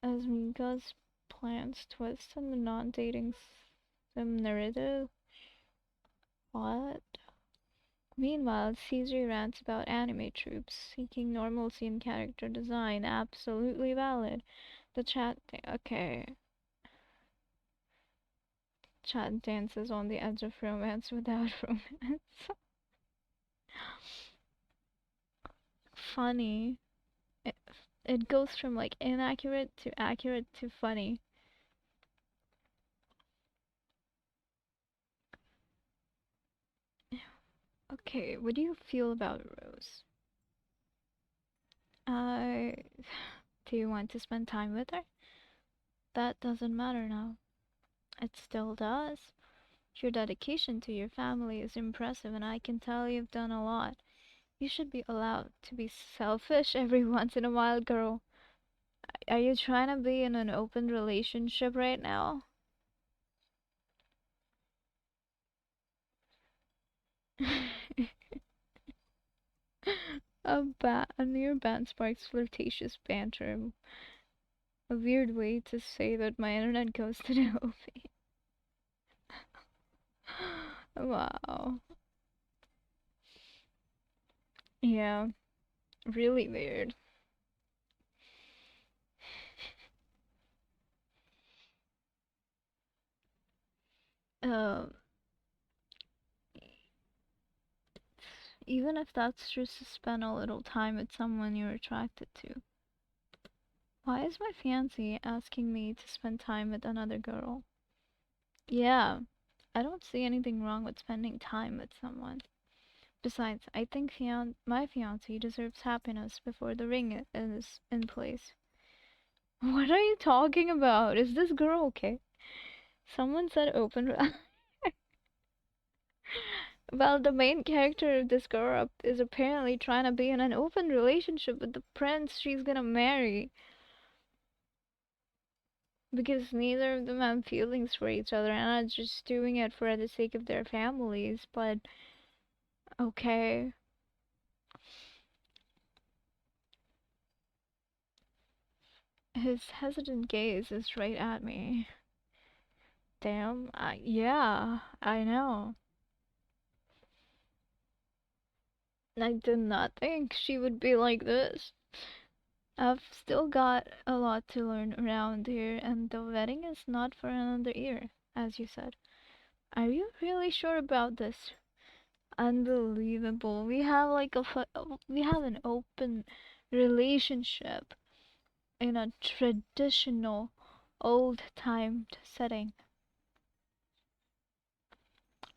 As Mika's plans twist in the non-dating sim narrative? What? Meanwhile, Caesar rants about anime troops seeking normalcy in character design. Absolutely valid. The okay. Chat dances on the edge of romance without romance. Funny. It, it goes from like inaccurate to accurate to funny. Okay, what do you feel about Rose? Uh, do you want to spend time with her? That doesn't matter now. It still does. Your dedication to your family is impressive, and I can tell you've done a lot. You should be allowed to be selfish every once in a while, girl. Are you trying to be in an open relationship right now? A near band sparks flirtatious banter. A weird way to say that my internet goes to the OP. Wow. Yeah, really weird. Uh, Even if that's just to spend a little time with someone you're attracted to. Why is my fiancé asking me to spend time with another girl? Yeah, I don't see anything wrong with spending time with someone. Besides, I think my fiancé deserves happiness before the ring is in place. What are you talking about? Is this girl okay? Someone said open. Well, the main character of this girl is apparently trying to be in an open relationship with the prince she's gonna marry. Because neither of them have feelings for each other and are just doing it for the sake of their families. But, okay. His hesitant gaze is right at me. Damn, yeah, I know. I did not think she would be like this. I've still got a lot to learn around here, and the wedding is not for another year, as you said. Are you really sure about this? Unbelievable. We have an open relationship in a traditional old-timed setting.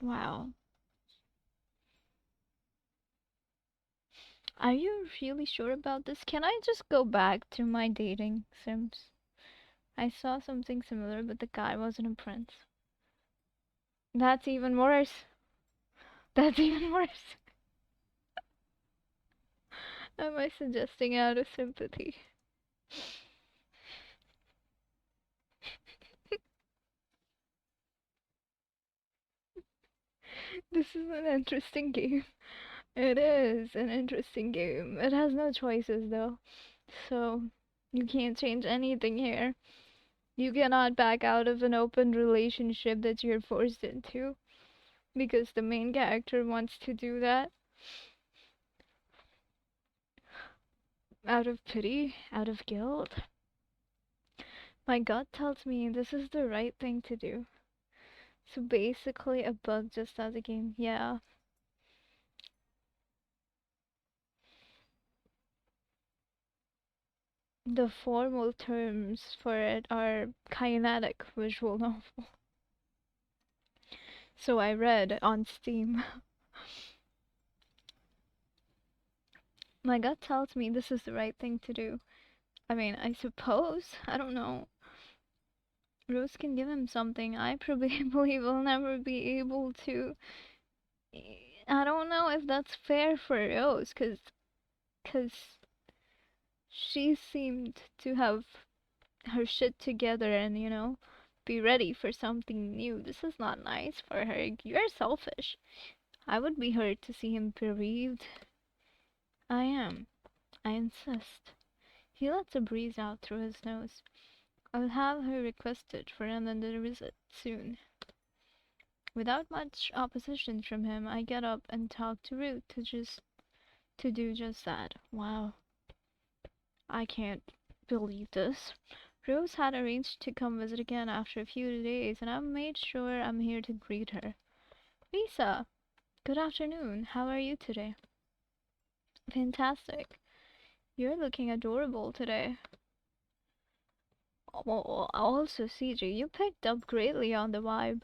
Wow. Are you really sure about this? Can I just go back to my dating sims? I saw something similar, but the guy wasn't a prince. That's even worse. That's even worse. Am I suggesting out of sympathy? This is an interesting game. It is an interesting game. It has no choices though. So you can't change anything here. You cannot back out of an open relationship that you're forced into because the main character wants to do that out of pity, out of guilt. My gut tells me this is the right thing to do. So basically, a bug just as a game. Yeah. The formal terms for it are kinetic visual novel. So I read on Steam. My gut tells me this is the right thing to do. I mean, I suppose. I don't know. Rose can give him something I probably will never be able to. I don't know if that's fair for Rose, cause she seemed to have her shit together and, be ready for something new. This is not nice for her. You're selfish. I would be hurt to see him bereaved. I am. I insist. He lets a breeze out through his nose. I'll have her requested for another visit soon. Without much opposition from him, I get up and talk to Ruth to do just that. Wow, I can't believe this. Rose had arranged to come visit again after a few days, and I've made sure I'm here to greet her. Lisa, good afternoon. How are you today? Fantastic. You're looking adorable today. Also, CJ, you picked up greatly on the vibe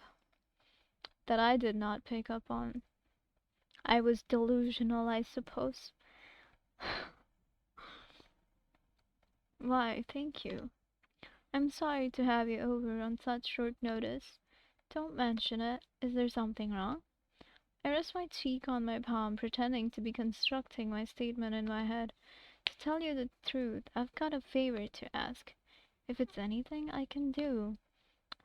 that I did not pick up on. I was delusional, I suppose. Why, thank you. I'm sorry to have you over on such short notice. Don't mention it. Is there something wrong? I rest my cheek on my palm, pretending to be constructing my statement in my head. To tell you the truth, I've got a favor to ask. If it's anything I can do.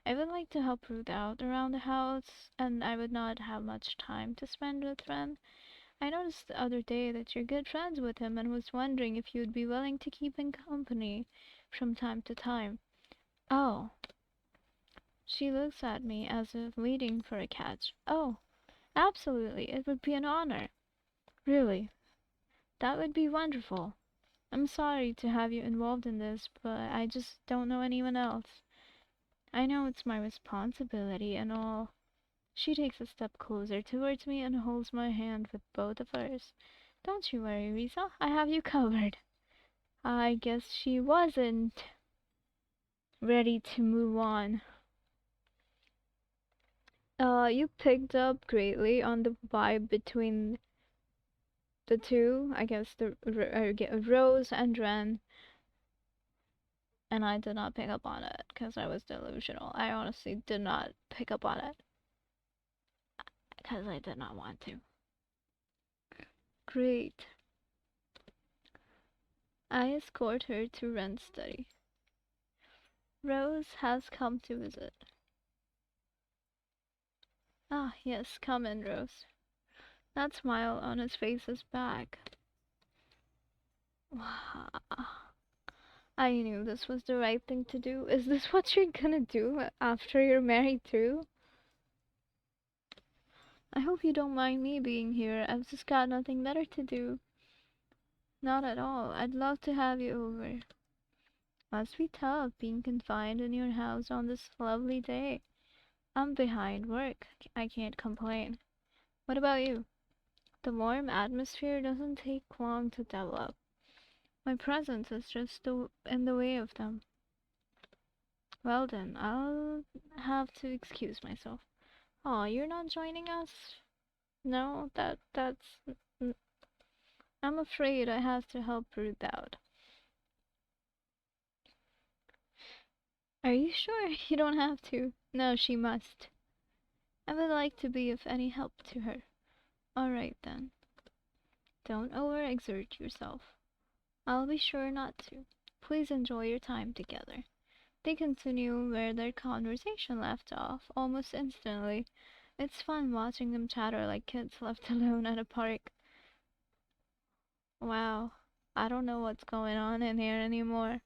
I would like to help Ruth out around the house, and I would not have much time to spend with Ren. I noticed the other day that you're good friends with him and was wondering if you'd be willing to keep him company from time to time. Oh, she looks at me as if waiting for a catch. Oh, absolutely, it would be an honor. Really, that would be wonderful. I'm sorry to have you involved in this, but I just don't know anyone else. I know it's my responsibility and all. She takes a step closer towards me and holds my hand with both of hers. Don't you worry, Risa. I have you covered. I guess she wasn't ready to move on. You picked up greatly on the vibe between the two. I guess Rose and Ren, and I did not pick up on it because I was delusional. I honestly did not pick up on it because I did not want to. Great. I escort her to Ren's study. Rose has come to visit. Ah, yes, come in, Rose. That smile on his face is back. Wow. I knew this was the right thing to do. Is this what you're gonna do after you're married too? I hope you don't mind me being here. I've just got nothing better to do. Not at all. I'd love to have you over. Must be tough being confined in your house on this lovely day. I'm behind work. I can't complain. What about you? The warm atmosphere doesn't take long to develop. My presence is just in the way of them. Well then, I'll have to excuse myself. Oh, you're not joining us? No, that's. I'm afraid I have to help Ruth out. Are you sure? You don't have to. No, she must. I would like to be of any help to her. Alright then. Don't overexert yourself. I'll be sure not to. Please enjoy your time together. They continue where their conversation left off almost instantly. It's fun watching them chatter like kids left alone at a park. Wow, I don't know what's going on in here anymore.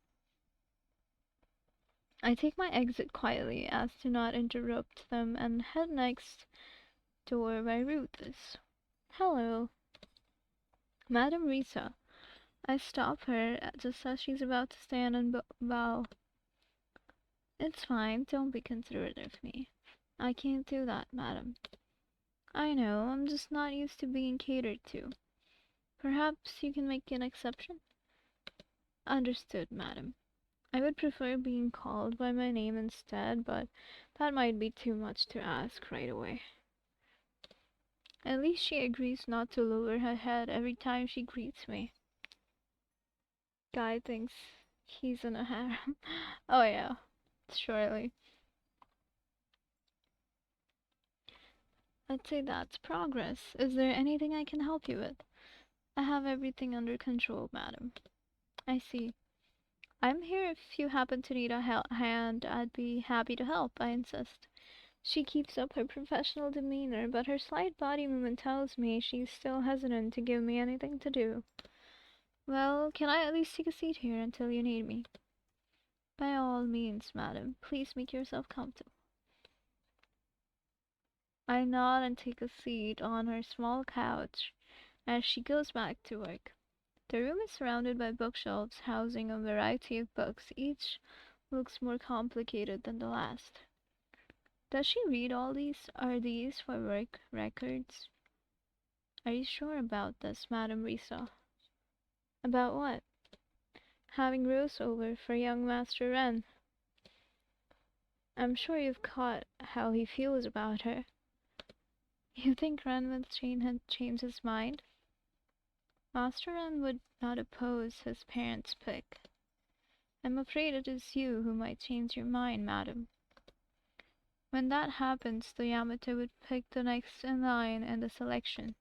I take my exit quietly as to not interrupt them and head next door where Ruth is. Hello, Madam Risa. I stop her just as she's about to stand and bow. It's fine, don't be considerate of me. I can't do that, madam. I know, I'm just not used to being catered to. Perhaps you can make an exception? Understood, madam. I would prefer being called by my name instead, but that might be too much to ask right away. At least she agrees not to lower her head every time she greets me. Guy thinks he's in a harem. Oh yeah, surely. I'd say that's progress. Is there anything I can help you with? I have everything under control, madam. I see. I'm here if you happen to need a hand. I'd be happy to help, I insist. She keeps up her professional demeanor, but her slight body movement tells me she's still hesitant to give me anything to do. Well, can I at least take a seat here until you need me? By all means, madam. Please make yourself comfortable. I nod and take a seat on her small couch as she goes back to work. The room is surrounded by bookshelves housing a variety of books. Each looks more complicated than the last. Does she read all these? Are these for work records? Are you sure about this, Madame Risa? About what? Having Rose over for young Master Ren. I'm sure you've caught how he feels about her. You think Ren will change his mind? Master Ren would not oppose his parents' pick. I'm afraid it is you who might change your mind, madam. When that happens, the Yamato would pick the next in line in the selection.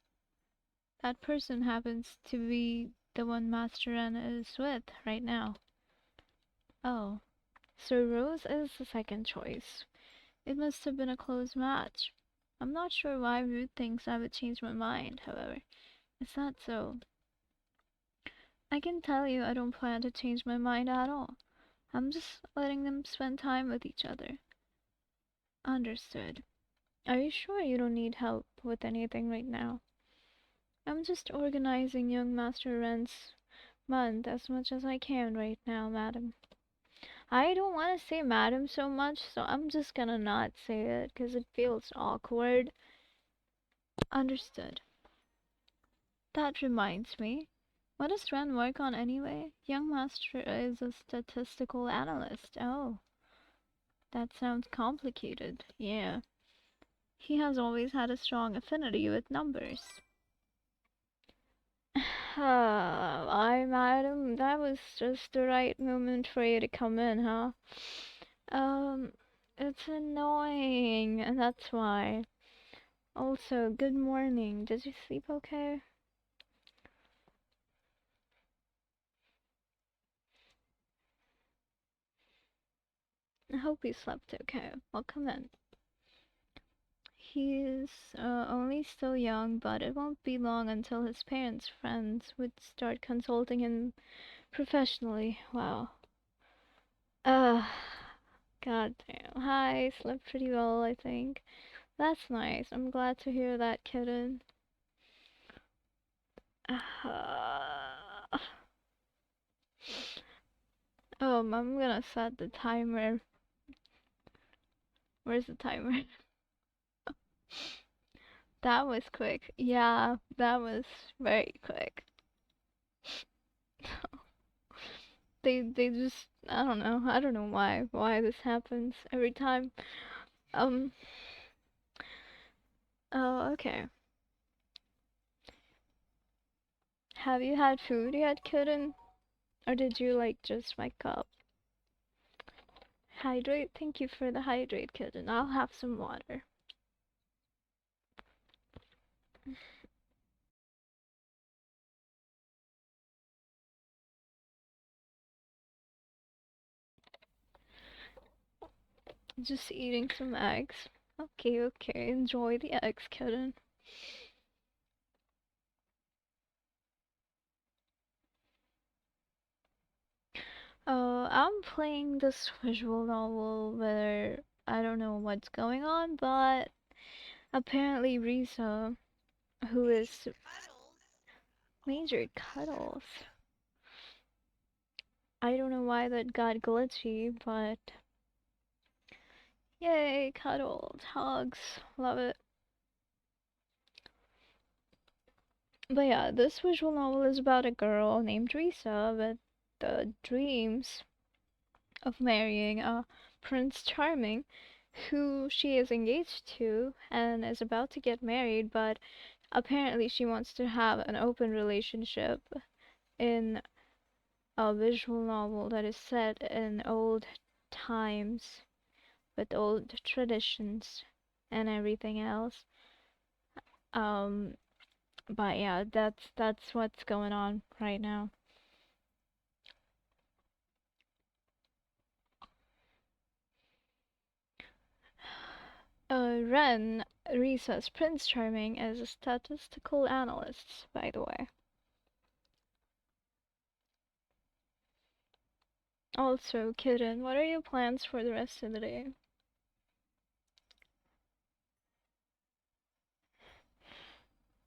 That person happens to be the one Master Ren is with right now. Oh, so Rose is the second choice. It must have been a close match. I'm not sure why Ruth thinks I would change my mind, however. Is that so? I can tell you I don't plan to change my mind at all. I'm just letting them spend time with each other. Understood. Are you sure you don't need help with anything right now? I'm just organizing young Master Ren's month as much as I can right now, madam. I don't want to say madam so much, so I'm just gonna not say it because it feels awkward. Understood. That reminds me. What does Ren work on anyway? Young Master is a statistical analyst. Oh, that sounds complicated. Yeah. He has always had a strong affinity with numbers. I, madam, that was just the right moment for you to come in, huh? Um, it's annoying, and that's why. Also, good morning. Did you sleep okay? I hope you slept okay. Well, come in. He's only still young, but it won't be long until his parents' friends would start consulting him professionally. Wow. Ugh. God damn. Hi, slept pretty well, I think. That's nice. I'm glad to hear that, kitten. I'm gonna set the timer. Where's the timer? That was quick. Yeah, that was very quick. They just I don't know. I don't know why this happens every time. Um oh okay. Have you had food yet, kitten? Or did you like just wake up? Hydrate? Thank you for the hydrate, kitten. I'll have some water. Just eating some eggs. Okay, okay. Enjoy the eggs, kitten. I'm playing this visual novel where I don't know what's going on, but apparently Risa, who is Major Cuddles. I don't know why that got glitchy, but yay, cuddles, hugs, love it. But yeah, this visual novel is about a girl named Risa with the dreams of marrying a Prince Charming who she is engaged to and is about to get married, but apparently she wants to have an open relationship in a visual novel that is set in old times with old traditions and everything else. Um, but yeah, that's what's going on right now. Ren, Risa's Prince Charming, is a statistical analyst, by the way. Also, Kitten, what are your plans for the rest of the day?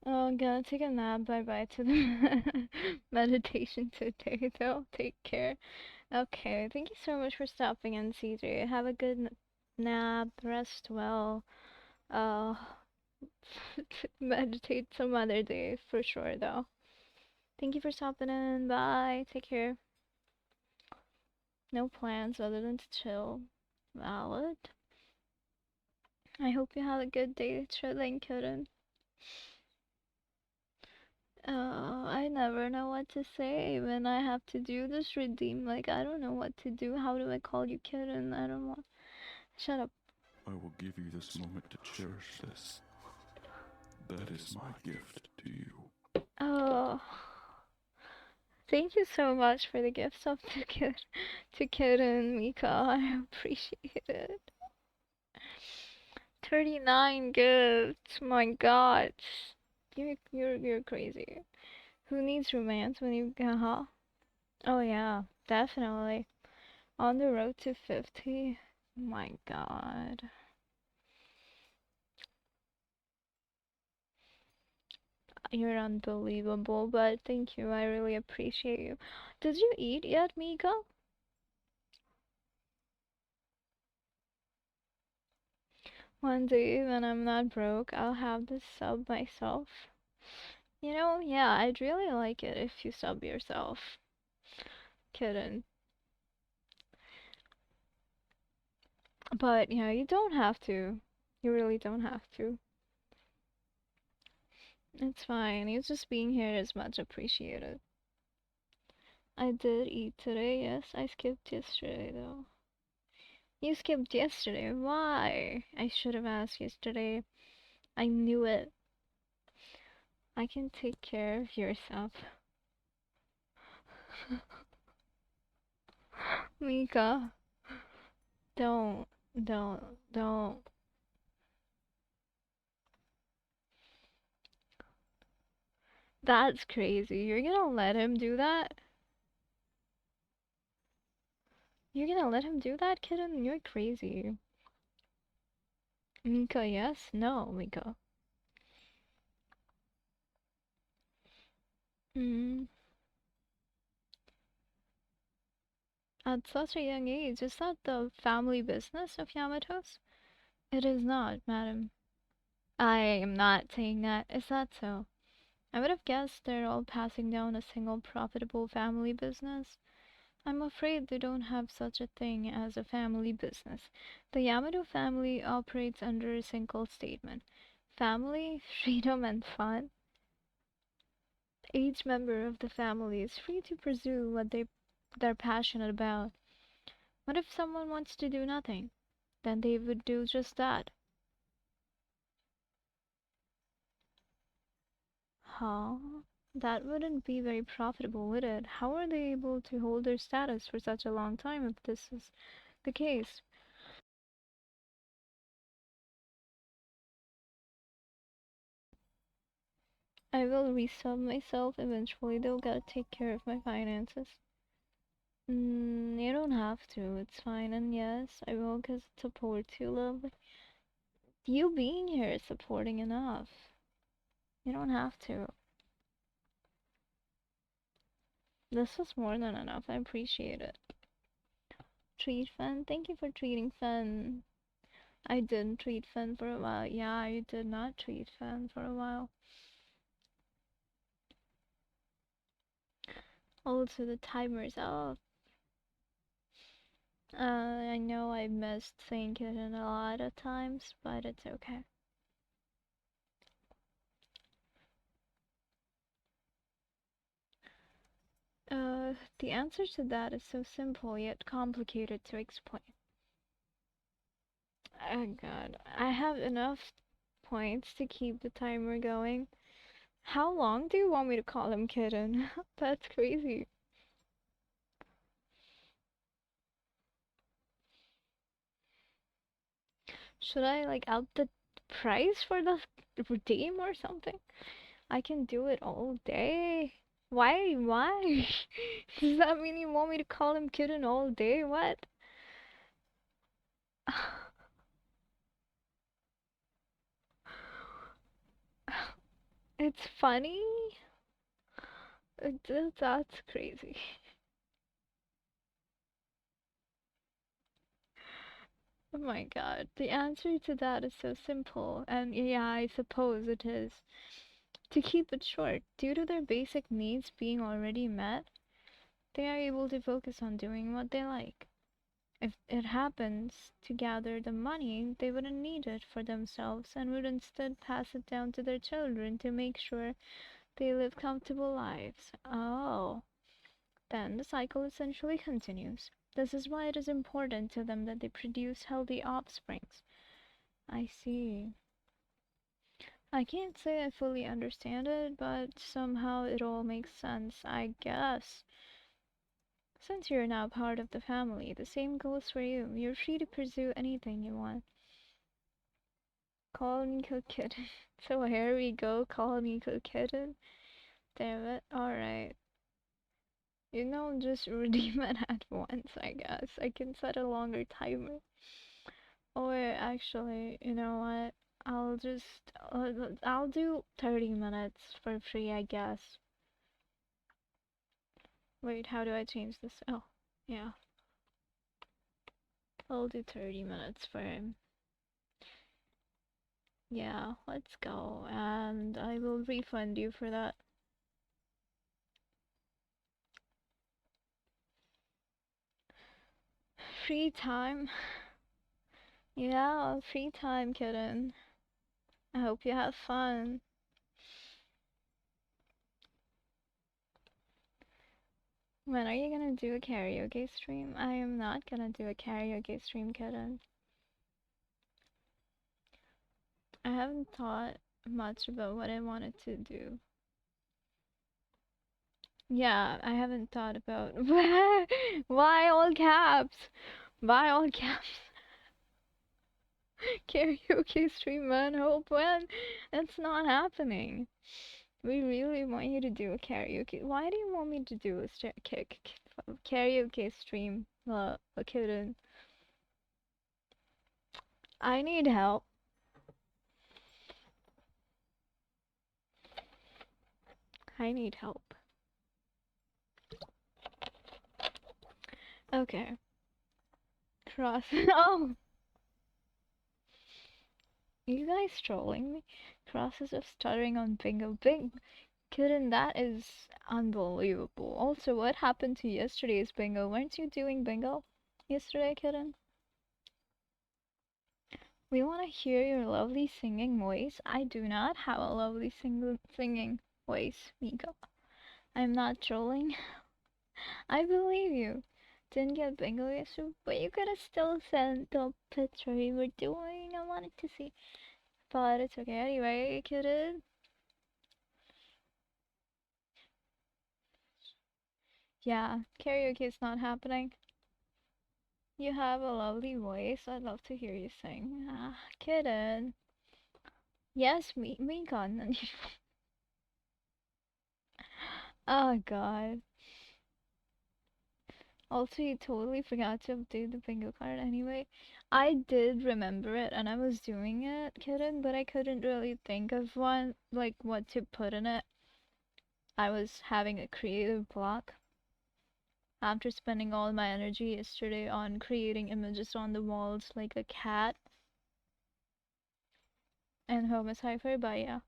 Oh, I'm gonna take a nap. Bye bye to the meditation today, though. Take care. Okay, thank you so much for stopping in, CJ. Have a good nap, rest well. Uh, meditate some other day for sure, though. Thank you for stopping in. Bye. Take care. No plans other than to chill. Valid. I hope you have a good day chilling, kitten. I never know what to say when I have to do this redeem. Like, I don't know what to do. How do I call you kitten? I don't want. Shut up. I will give you this moment to cherish this. That is my gift to you. Oh, thank you so much for the gifts of the kid and Mika. I appreciate it. 39 gifts. My God, you're crazy. Who needs romance when you huh? Oh yeah, definitely. On the road to 50. My God. You're unbelievable, but thank you. I really appreciate you. Did you eat yet, Mika? One day when I'm not broke, I'll have this sub myself. Yeah, I'd really like it if you sub yourself. Kidding. But, you don't have to. You really don't have to. It's fine. You just being here is much appreciated. I did eat today, yes. I skipped yesterday, though. You skipped yesterday. Why? I should have asked yesterday. I knew it. I can take care of yourself. Mika, don't, don't. That's crazy. You're gonna let him do that? You're gonna let him do that, kitten? You're crazy. Mika, yes? No, Mika. Hmm. At such a young age, is that the family business of Yamato's? It is not, madam. I am not saying that. Is that so? I would have guessed they're all passing down a single profitable family business. I'm afraid they don't have such a thing as a family business. The Yamato family operates under a single statement: family, freedom, and fun. Each member of the family is free to pursue what they're passionate about. What if someone wants to do nothing? Then they would do just that. Huh? That wouldn't be very profitable, would it? How are they able to hold their status for such a long time if this is the case? I will resub myself eventually. They'll gotta take care of my finances. You don't have to. It's fine. And yes, I will because it supports you, love. You being here is supporting enough. You don't have to. This was more than enough. I appreciate it. Treat Fen. Thank you for treating Fen. I didn't treat Fen for a while. Yeah, I did not treat Fen for a while. Also, the timer's up. I know I missed thinking it a lot of times, but it's okay. The answer to that is so simple yet complicated to explain. Oh god, I have enough points to keep the timer going. How long do you want me to call him kitten? That's crazy. Should I like up the price for the game or something? I can do it all day. Why? Why? Does that mean you want me to call him kitten all day? What? It's funny. That's crazy. Oh my god. The answer to that is so simple. And yeah, I suppose it is. To keep it short, due to their basic needs being already met, they are able to focus on doing what they like. If it happens to gather the money, they wouldn't need it for themselves and would instead pass it down to their children to make sure they live comfortable lives. Oh, then the cycle essentially continues. This is why it is important to them that they produce healthy offsprings. I see. I can't say I fully understand it, but somehow it all makes sense, I guess. Since you're now part of the family, the same goes for you. You're free to pursue anything you want. Call me Kitten. So here we go, call me Kitten. Damn it. Alright. Just redeem it at once, I guess. I can set a longer timer. Or actually, you know what? I'll do 30 minutes for free, I guess. Wait, how do I change this? Oh, yeah. I'll do 30 minutes for him. Yeah, let's go, and I will refund you for that. Free time. Yeah, free time, kitten. I hope you have fun. When are you gonna do a karaoke stream? I am not gonna do a karaoke stream, kitten. I haven't thought much about what I wanted to do. Yeah, I haven't thought about why all caps? Why all caps? Karaoke stream, man. Hope when? That's not happening. We really want you to do a karaoke. Why do you want me to do a karaoke stream? Kitten. I need help. I need help. Okay. Cross. Oh, you guys trolling me? Process of stuttering on bingo. Kitten, that is unbelievable. Also, what happened to yesterday's bingo? Weren't you doing bingo yesterday, kitten? We want to hear your lovely singing voice. I do not have a lovely singing voice, Mika. I'm not trolling. I believe you. Didn't get bingo yesterday, but you could have still sent the picture you were doing. I wanted to see. But it's okay anyway, kitten. Yeah, karaoke is not happening. You have a lovely voice. I'd love to hear you sing. Ah, kitten. Yes, me gone. Oh god. Also, you totally forgot to update the bingo card anyway. I did remember it and I was doing it, kitten, but I couldn't really think of one, like what to put in it. I was having a creative block after spending all my energy yesterday on creating images on the walls like a cat and Homo Cypher, but yeah.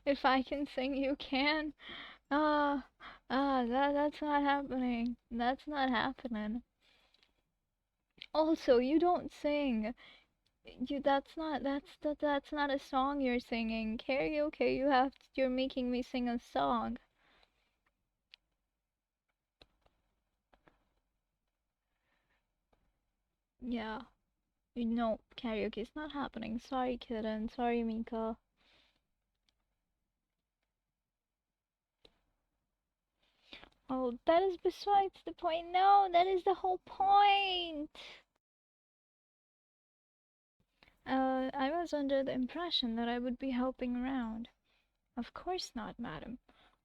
If I can sing, you can. Ah, that's not happening. That's not happening. Also, you don't sing. That's not a song you're singing. Karaoke, you're making me sing a song. Yeah. You know, karaoke is not happening. Sorry, kitten. Sorry, Mika. Oh, that is besides the point. No, that is the whole point. I was under the impression that I would be helping around. Of course not, madam.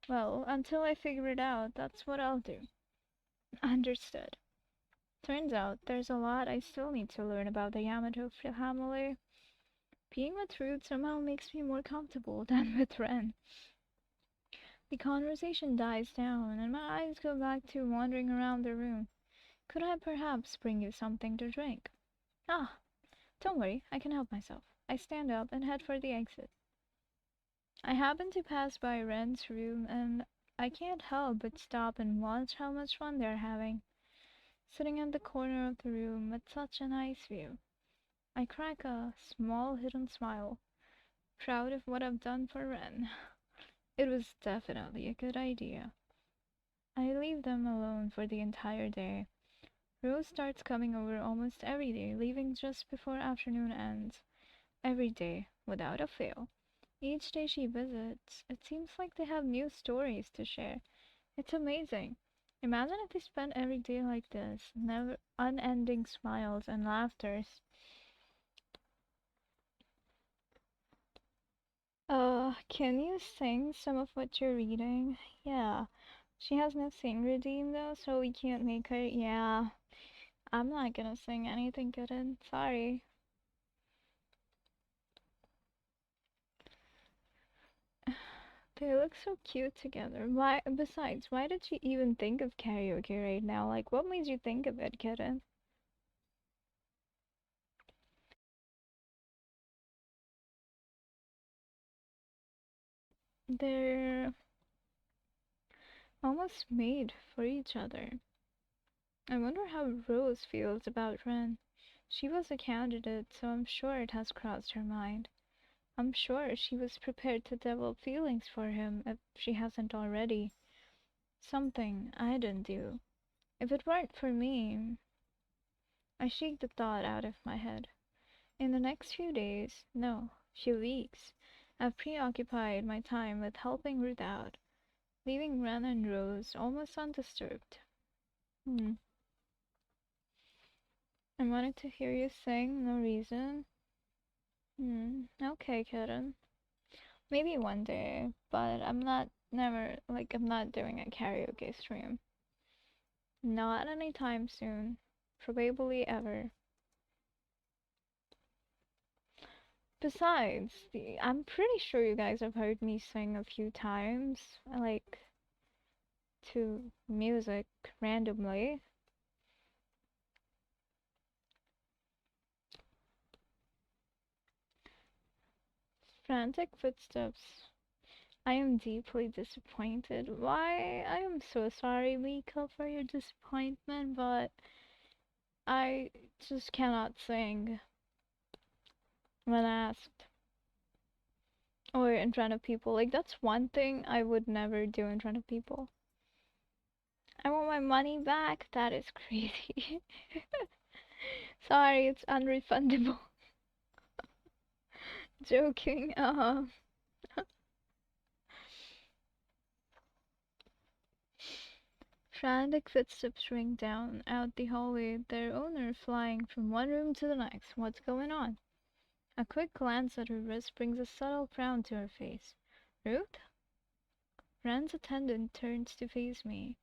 Well, until I figure it out, that's what I'll do. Understood. Turns out there's a lot I still need to learn about the Yamato family. Being with Ruth somehow makes me more comfortable than with Ren. The conversation dies down, and my eyes go back to wandering around the room. Could I perhaps bring you something to drink? Ah, don't worry, I can help myself. I stand up and head for the exit. I happen to pass by Ren's room, and I can't help but stop and watch how much fun they're having. Sitting in the corner of the room with such a nice view, I crack a small hidden smile, proud of what I've done for Ren. It was definitely a good idea. I leave them alone for the entire day. Rose starts coming over almost every day, leaving just before afternoon ends. Every day, without a fail. Each day she visits, it seems like they have new stories to share. It's amazing. Imagine if they spent every day like this, never unending smiles and laughters. Can you sing some of what you're reading? Yeah. She has no sing redeem though, so we can't make her. Yeah. I'm not gonna sing anything good in. Sorry. They look so cute together. Besides, why did you even think of karaoke right now? Like, what made you think of it, kitten? They're almost made for each other. I wonder how Rose feels about Ren. She was a candidate, so I'm sure it has crossed her mind. I'm sure she was prepared to develop feelings for him if she hasn't already. Something I didn't do. If it weren't for me, I shake the thought out of my head. In the next few days, no, few weeks, I've preoccupied my time with helping Ruth out, leaving Ren and Rose almost undisturbed. Hmm. I wanted to hear you sing, no reason. Okay, kitten. Maybe one day, but I'm not doing a karaoke stream. Not anytime soon. Probably ever. Besides, I'm pretty sure you guys have heard me sing a few times, like to music randomly. Frantic footsteps. I am deeply disappointed. Why? I am so sorry, Mika, for your disappointment, but I just cannot sing when asked or in front of people. Like, that's one thing I would never do in front of people. I want my money back. That is crazy. Sorry, it's unrefundable. Joking. Frantic footsteps ring down out the hallway, their owner flying from one room to the next. What's going on? A quick glance at her wrist brings a subtle frown to her face. Ruth? Ren's attendant turns to face me,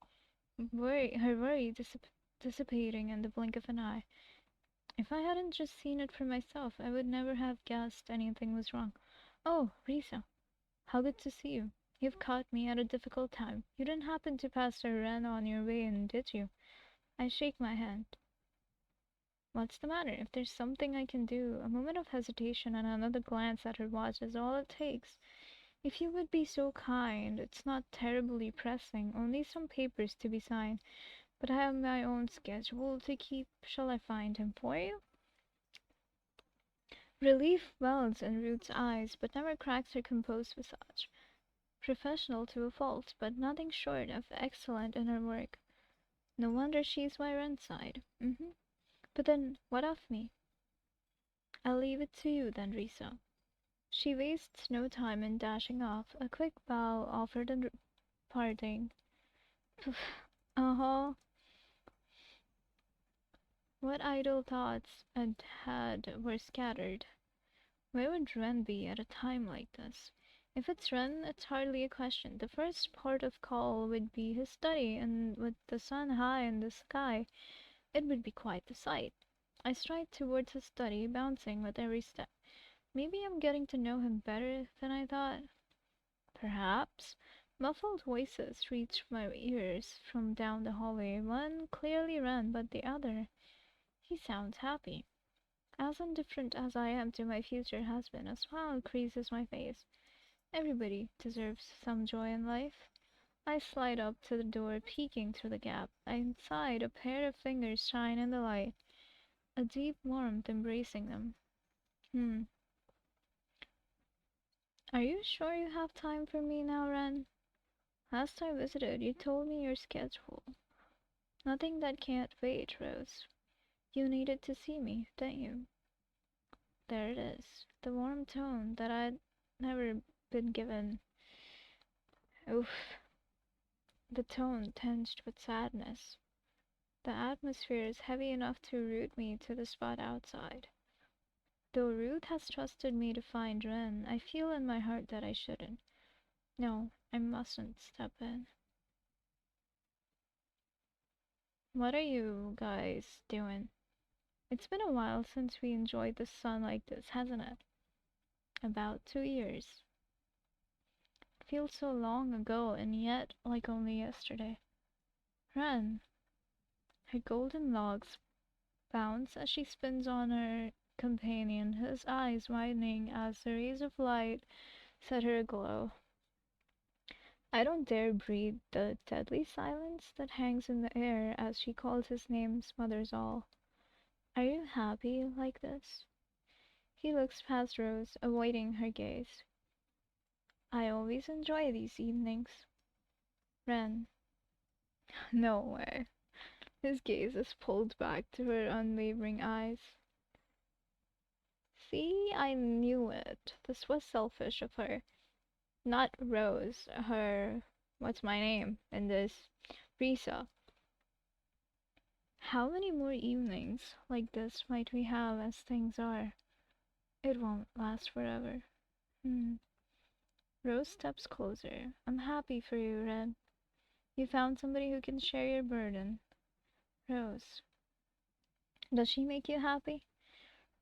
her worry dissipating in the blink of an eye. If I hadn't just seen it for myself, I would never have guessed anything was wrong. Oh, Risa, how good to see you. You've caught me at a difficult time. You didn't happen to pass a Ren on your way in, did you? I shake my hand. What's the matter? If there's something I can do, a moment of hesitation and another glance at her watch is all it takes. If you would be so kind, it's not terribly pressing, only some papers to be signed, but I have my own schedule to keep. Shall I find him for you? Relief wells in Ruth's eyes, but never cracks her composed visage. Professional to a fault, but nothing short of excellent in her work. No wonder she's my rent side. But then, what of me? I'll leave it to you then, Risa. She wastes no time in dashing off, a quick bow offered in parting. Uh-huh. What idle thoughts I'd had were scattered. Where would Ren be at a time like this? If it's Ren, it's hardly a question. The first port of call would be his study, and with the sun high in the sky, it would be quite the sight. I stride towards his study, bouncing with every step. Maybe I'm getting to know him better than I thought. Perhaps. Muffled voices reached my ears from down the hallway. One clearly Ren, but the other. He sounds happy. As indifferent as I am to my future husband, a smile creases my face. Everybody deserves some joy in life. I slide up to the door, peeking through the gap. Inside, a pair of fingers shine in the light, a deep warmth embracing them. Hmm. Are you sure you have time for me now, Ren? Last I visited, you told me your schedule. Nothing that can't wait, Rose. You needed to see me, didn't you? There it is, the warm tone that I'd never been given. Oof, the tone tinged with sadness. The atmosphere is heavy enough to root me to the spot outside. Though Ruth has trusted me to find Ren, I feel in my heart that I shouldn't. No, I mustn't step in. What are you guys doing? It's been a while since we enjoyed the sun like this, hasn't it? About 2 years. It feels so long ago and yet like only yesterday. Ren, her golden locks bounce as she spins on her companion, his eyes widening as the rays of light set her aglow. I don't dare breathe the deadly silence that hangs in the air as she calls his name smothers all. Are you happy like this? He looks past Rose, avoiding her gaze. I always enjoy these evenings. Ren. No way. His gaze is pulled back to her unwavering eyes. See, I knew it. This was selfish of her. Not Rose, her. What's my name in this? Risa. How many more evenings like this might we have as things are? It won't last forever. Hmm. Rose steps closer. I'm happy for you, Red. You found somebody who can share your burden. Rose. Does she make you happy?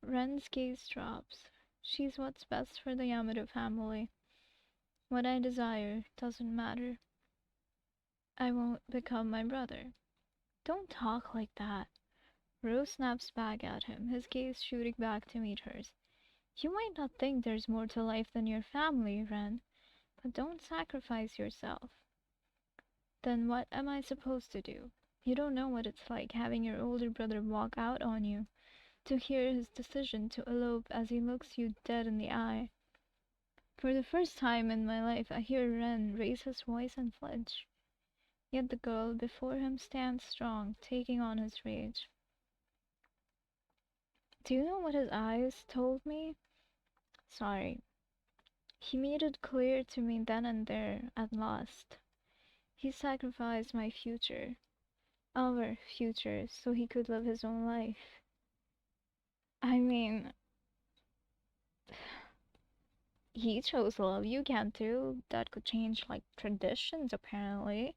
Ren's gaze drops. She's what's best for the Yamato family. What I desire doesn't matter. I won't become my brother. Don't talk like that. Rose snaps back at him, his gaze shooting back to meet hers. You might not think there's more to life than your family, Ren, but don't sacrifice yourself. Then what am I supposed to do? You don't know what it's like having your older brother walk out on you, to hear his decision to elope as he looks you dead in the eye. For the first time in my life I hear Ren raise his voice and flinch. Yet the girl before him stands strong, taking on his rage. Do you know what his eyes told me? Sorry. He made it clear to me then and there, at last. He sacrificed my future, our future, so he could live his own life. I mean, he chose love, you can too. That could change, like, traditions, apparently.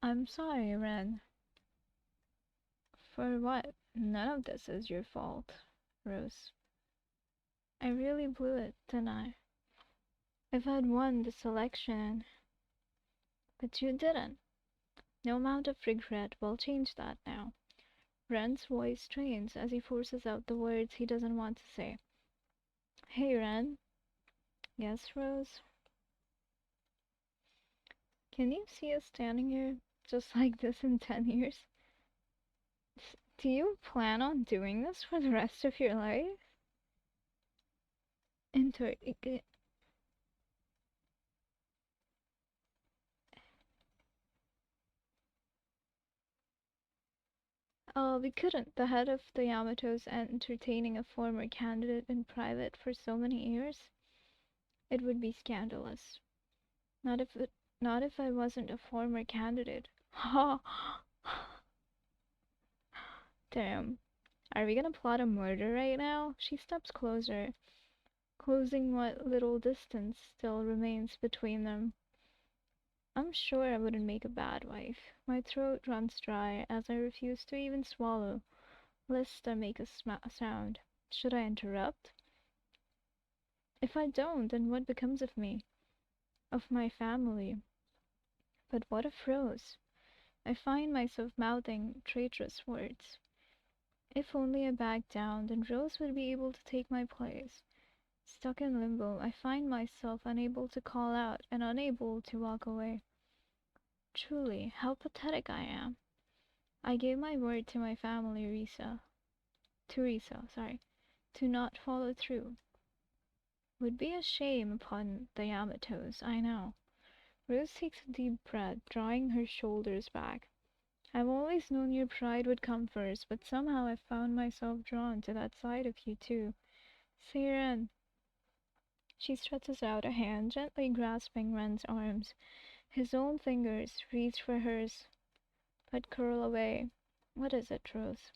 I'm sorry, Ren. For what? None of this is your fault, Rose. I really blew it, didn't I? If I'd won this election, but you didn't. No amount of regret will change that now. Ren's voice strains as he forces out the words he doesn't want to say. Hey, Ren. Yes, Rose? Can you see us standing here just like this in 10 years? Do you plan on doing this for the rest of your life? Inter. We couldn't. The head of the Yamatos entertaining a former candidate in private for so many years? It would be scandalous. Not if it, not if I wasn't a former candidate. Ha! Damn. Are we gonna plot a murder right now? She steps closer, closing what little distance still remains between them. I'm sure I wouldn't make a bad wife. My throat runs dry as I refuse to even swallow, lest I make a sound. Should I interrupt? If I don't, then what becomes of me? Of my family? But what of Rose? I find myself mouthing traitorous words. If only I backed down, then Rose would be able to take my place. Stuck in limbo, I find myself unable to call out and unable to walk away. Truly, how pathetic I am. I gave my word to my family, Risa, to not follow through. Would be a shame upon the Yamatos, I know. Rose takes a deep breath, drawing her shoulders back. I've always known your pride would come first, but somehow I've found myself drawn to that side of you too. Seiren. She stretches out a hand, gently grasping Ren's arms. His own fingers reach for hers, but curl away. What is it, Rose?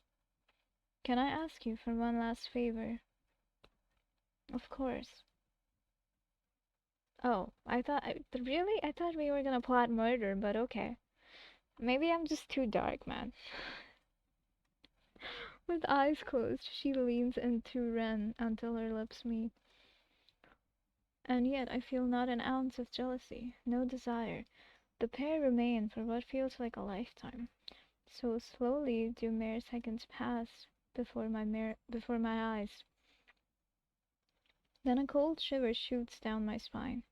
Can I ask you for one last favor? Of course. Oh, really? I thought we were gonna plot murder, but okay. Maybe I'm just too dark, man. With eyes closed, she leans into Ren until her lips meet. And yet I feel not an ounce of jealousy, no desire. The pair remain for what feels like a lifetime. So slowly do mere seconds pass before my eyes. Then a cold shiver shoots down my spine.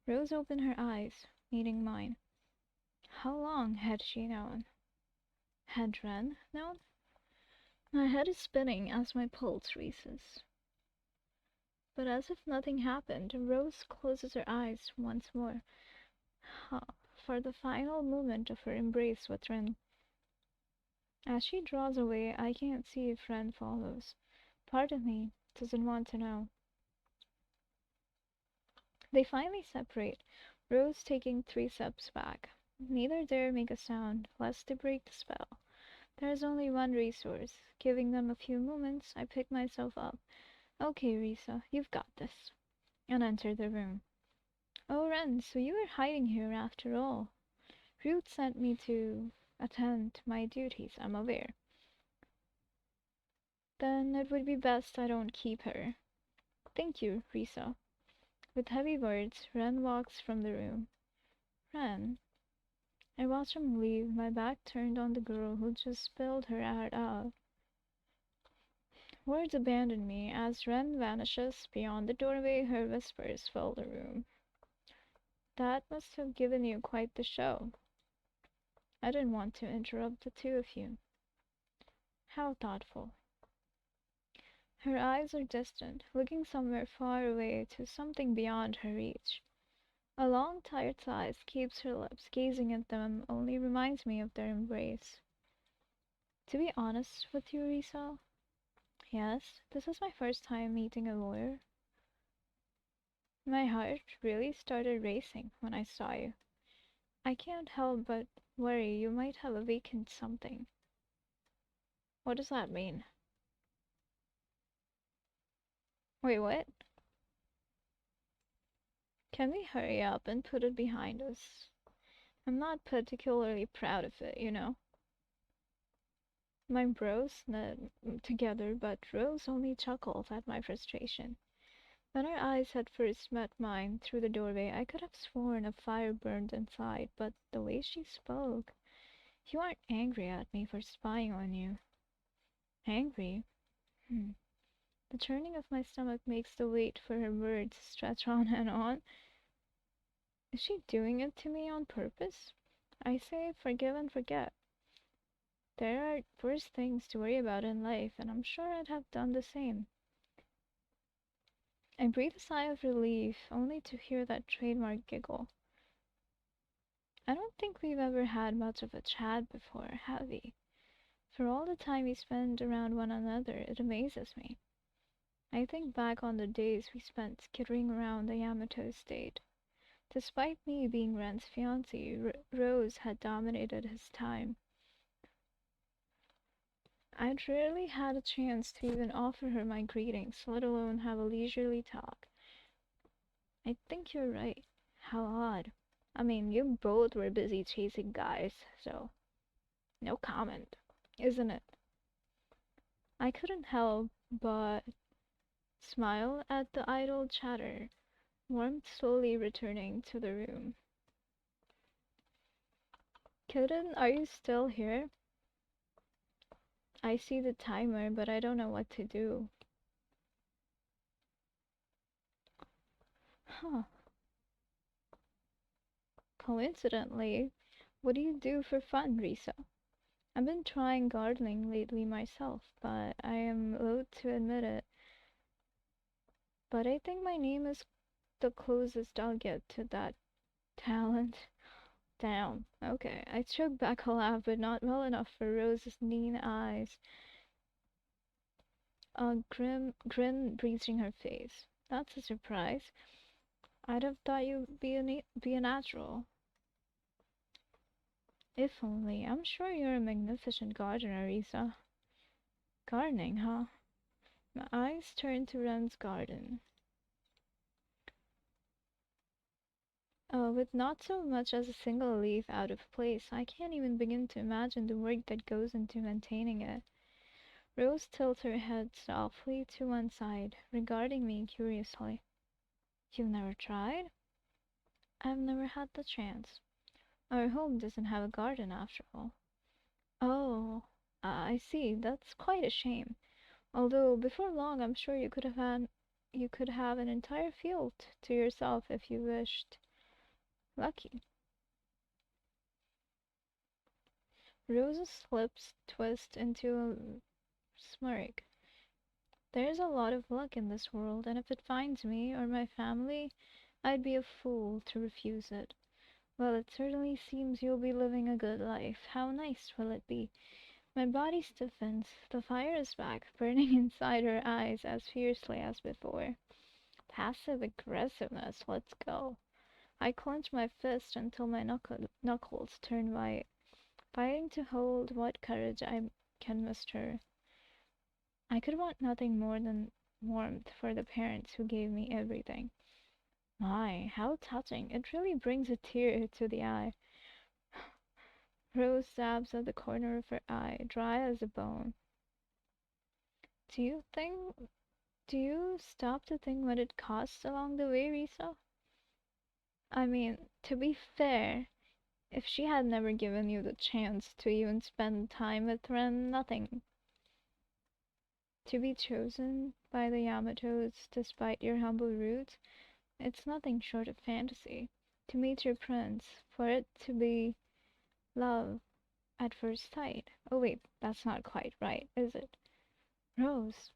Rose opened her eyes, meeting mine. How long had she known? Had Ren known? My head is spinning as my pulse races. But as if nothing happened, Rose closes her eyes once more, huh, for the final moment of her embrace with Ren. As she draws away, I can't see if Ren follows. Part of me doesn't want to know. They finally separate, Rose taking 3 steps back. Neither dare make a sound, lest they break the spell. There is only one resource. Giving them a few moments, I pick myself up. Okay, Risa, you've got this. And enter the room. Oh, Ren, so you were hiding here after all. Ruth sent me to attend to my duties, I'm aware. Then it would be best I don't keep her. Thank you, Risa. With heavy words, Ren walks from the room. Ren? I watch him leave, my back turned on the girl who just spilled her heart out. Words abandon me as Ren vanishes beyond the doorway, her whispers fill the room. That must have given you quite the show. I didn't want to interrupt the two of you. How thoughtful. Her eyes are distant, looking somewhere far away to something beyond her reach. A long, tired sigh escapes her lips. Gazing at them only reminds me of their embrace. To be honest with you, Risa, yes, this is my first time meeting a lawyer. My heart really started racing when I saw you. I can't help but worry you might have awakened something. What does that mean? Wait, what? Can we hurry up and put it behind us? I'm not particularly proud of it, you know. My brows knit together, but Rose only chuckled at my frustration. When her eyes had first met mine through the doorway, I could have sworn a fire burned inside, but the way she spoke. You aren't angry at me for spying on you. Angry? Hmm. The churning of my stomach makes the wait for her words stretch on and on. Is she doing it to me on purpose? I say forgive and forget. There are worse things to worry about in life, and I'm sure I'd have done the same. I breathe a sigh of relief, only to hear that trademark giggle. I don't think we've ever had much of a chat before, have we? For all the time we spend around one another, it amazes me. I think back on the days we spent skittering around the Yamato estate. Despite me being Ren's fiancée, Rose had dominated his time. I'd rarely had a chance to even offer her my greetings, let alone have a leisurely talk. I think you're right. How odd. I mean, you both were busy chasing guys, so no comment, isn't it? I couldn't help but smile at the idle chatter, warmth slowly returning to the room. Kitten, are you still here? I see the timer, but I don't know what to do. Huh. Coincidentally, what do you do for fun, Risa? I've been trying gardening lately myself, but I am loath to admit it. But I think my name is the closest I'll get to that talent. Damn. Okay, I choked back a laugh, but not well enough for Rose's lean eyes. A grin breaching her face. That's a surprise. I'd have thought you'd be a natural. If only. I'm sure you're a magnificent gardener, Risa. Gardening, huh? My eyes turned to Ren's garden. With not so much as a single leaf out of place, I can't even begin to imagine the work that goes into maintaining it. Rose tilted her head softly to one side, regarding me curiously. You've never tried? I've never had the chance. Our home doesn't have a garden after all. Oh, I see. That's quite a shame. Although before long, I'm sure you could have an entire field to yourself if you wished. Lucky. Rose's lips twist into a smirk. There's a lot of luck in this world, and if it finds me or my family, I'd be a fool to refuse it. Well, it certainly seems you'll be living a good life. How nice will it be? My body stiffens. The fire is back, burning inside her eyes as fiercely as before. Passive aggressiveness, let's go. I clench my fist until my knuckles turn white, fighting to hold what courage I can muster. I could want nothing more than warmth for the parents who gave me everything. My, how touching. It really brings a tear to the eye. Rose dabs at the corner of her eye, dry as a bone. Do you think Do you stop to think what it costs along the way, Risa? I mean, to be fair, if she had never given you the chance to even spend time with Ren, nothing. To be chosen by the Yamatos despite your humble roots, it's nothing short of fantasy. To meet your prince, for it to be love at first sight. Oh wait, that's not quite right, is it? Rose,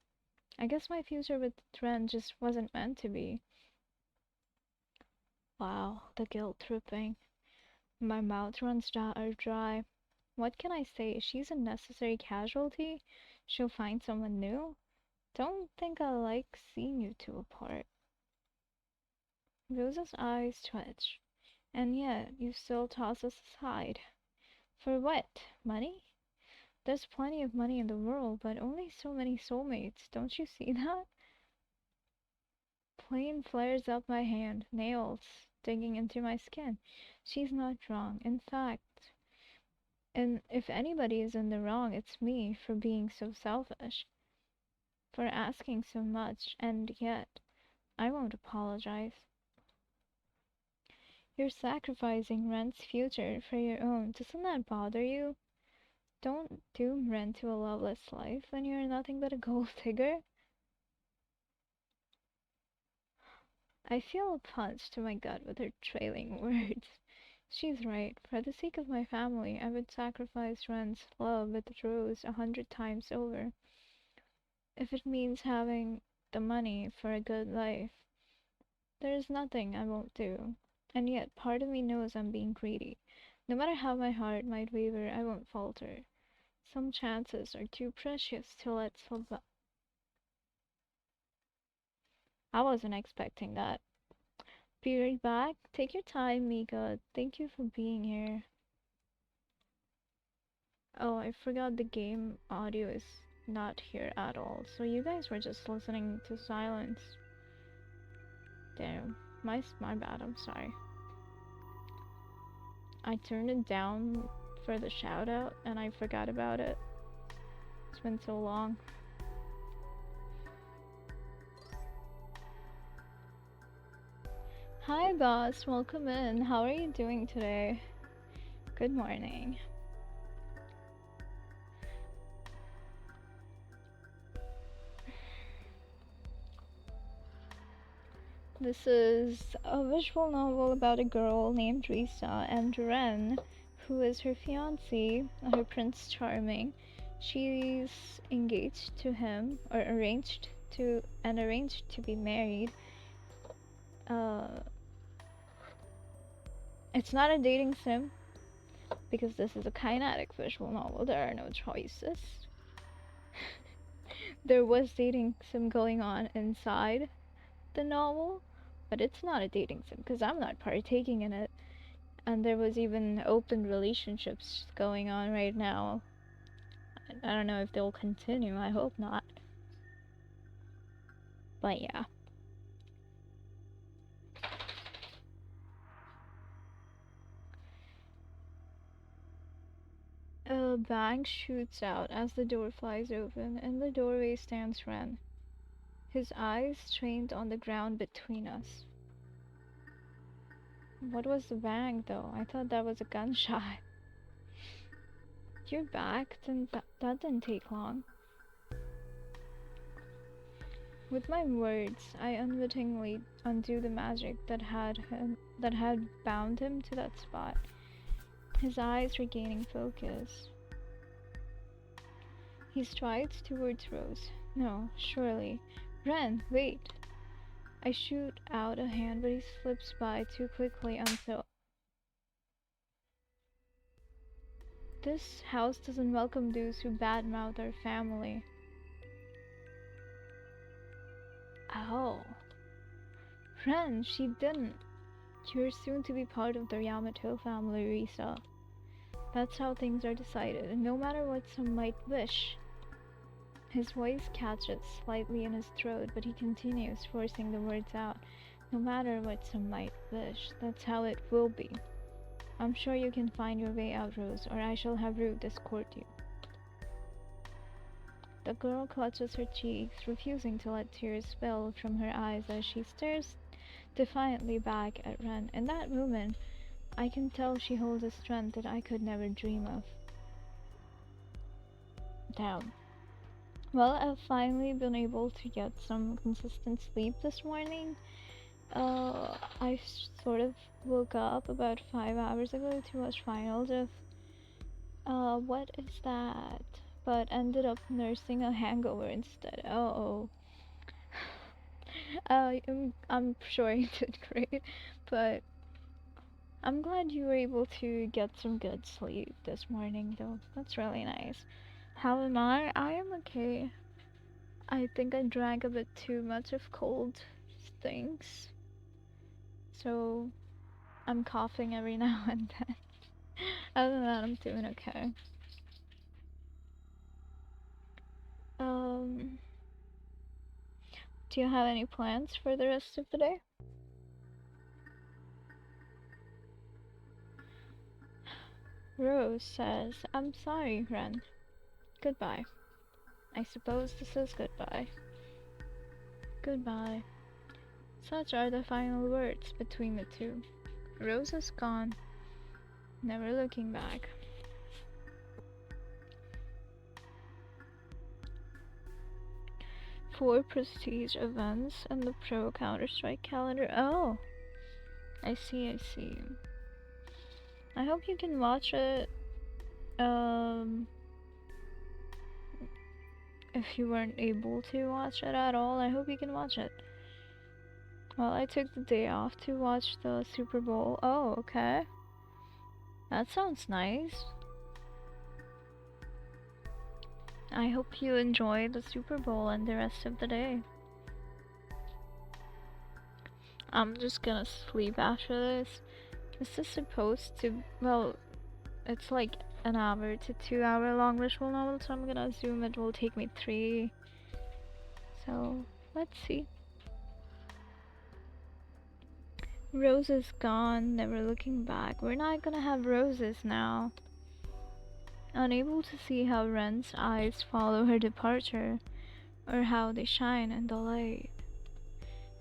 I guess my future with Ren just wasn't meant to be. Wow, the guilt tripping. My mouth runs dry. What can I say? She's a necessary casualty. She'll find someone new. Don't think I like seeing you two apart. Rosa's eyes twitch. And yet, you still toss us aside. For what? Money? There's plenty of money in the world, but only so many soulmates. Don't you see that? Flame flares up my hand, nails digging into my skin. She's not wrong. In fact, and if anybody is in the wrong, it's me for being so selfish, for asking so much, and yet I won't apologize. You're sacrificing Ren's future for your own. Doesn't that bother you? Don't doom Ren to a loveless life when you're nothing but a gold digger. I feel a punch to my gut with her trailing words. She's right. For the sake of my family, I would sacrifice Ren's love with Rose 100 times over. If it means having the money for a good life, there is nothing I won't do. And yet, part of me knows I'm being greedy. No matter how my heart might waver, I won't falter. Some chances are too precious to let slip by. I wasn't expecting that. Be right back. Take your time, Mika. Thank you for being here. Oh, I forgot the game audio is not here at all. So you guys were just listening to silence. Damn. My bad, I'm sorry. I turned it down for the shout out and I forgot about it. It's been so long. Hi boss, welcome in. How are you doing today? Good morning. This is a visual novel about a girl named Risa and Ren, who is her fiancé, her Prince Charming. She's engaged to him, or arranged to be married. It's not a dating sim, because this is a kinetic visual novel. There are no choices. There was dating sim going on inside the novel, but it's not a dating sim because I'm not partaking in it. And there was even open relationships going on right now. I don't know if they'll continue, I hope not. But yeah. A bang shoots out as the door flies open. In the doorway stands Ren, his eyes trained on the ground between us. What was the bang, though? I thought that was a gunshot. You're back? Then that didn't take long. With my words, I unwittingly undo the magic that had bound him to that spot. His eyes regaining focus. He strides towards Rose. No, surely. Ren, wait! I shoot out a hand, but he slips by too quickly until. This house doesn't welcome those who badmouth our family. Oh. Ren, she didn't. You're soon to be part of the Yamato family, Risa. That's how things are decided, and no matter what some might wish. His voice catches slightly in his throat, but he continues, forcing the words out. No matter what some might wish, that's how it will be. I'm sure you can find your way out, Rose, or I shall have Ruth escort you. The girl clutches her cheeks, refusing to let tears spill from her eyes as she stares defiantly back at Ren. In that moment, I can tell she holds a strength that I could never dream of. Damn. Well, I've finally been able to get some consistent sleep this morning. I sort of woke up about 5 hours ago to watch finals of what is that? But ended up nursing a hangover instead. Oh, I'm sure you did great, but I'm glad you were able to get some good sleep this morning, though. That's really nice. How am I? I am okay. I think I drank a bit too much of cold things, so I'm coughing every now and then. Other than that, I'm doing okay. Um, do you have any plans for the rest of the day? Rose says, I'm sorry, Ren. Goodbye. I suppose this is goodbye. Goodbye. Such are the final words between the two. Rose is gone, never looking back. 4 prestige events in the Pro Counter-Strike calendar. Oh, I see, I see. I hope you can watch it. If you weren't able to watch it at all, I hope you can watch it. Well, I took the day off to watch the Super Bowl. Oh, okay. That sounds nice. I hope you enjoy the Super Bowl and the rest of the day. I'm just gonna sleep after this. This is supposed to, well, it's like an hour to 2 hour long visual novel, so I'm gonna assume it will take me 3. So, let's see. Rose is gone, never looking back. We're not gonna have roses now. Unable to see how Ren's eyes follow her departure, or how they shine in the light.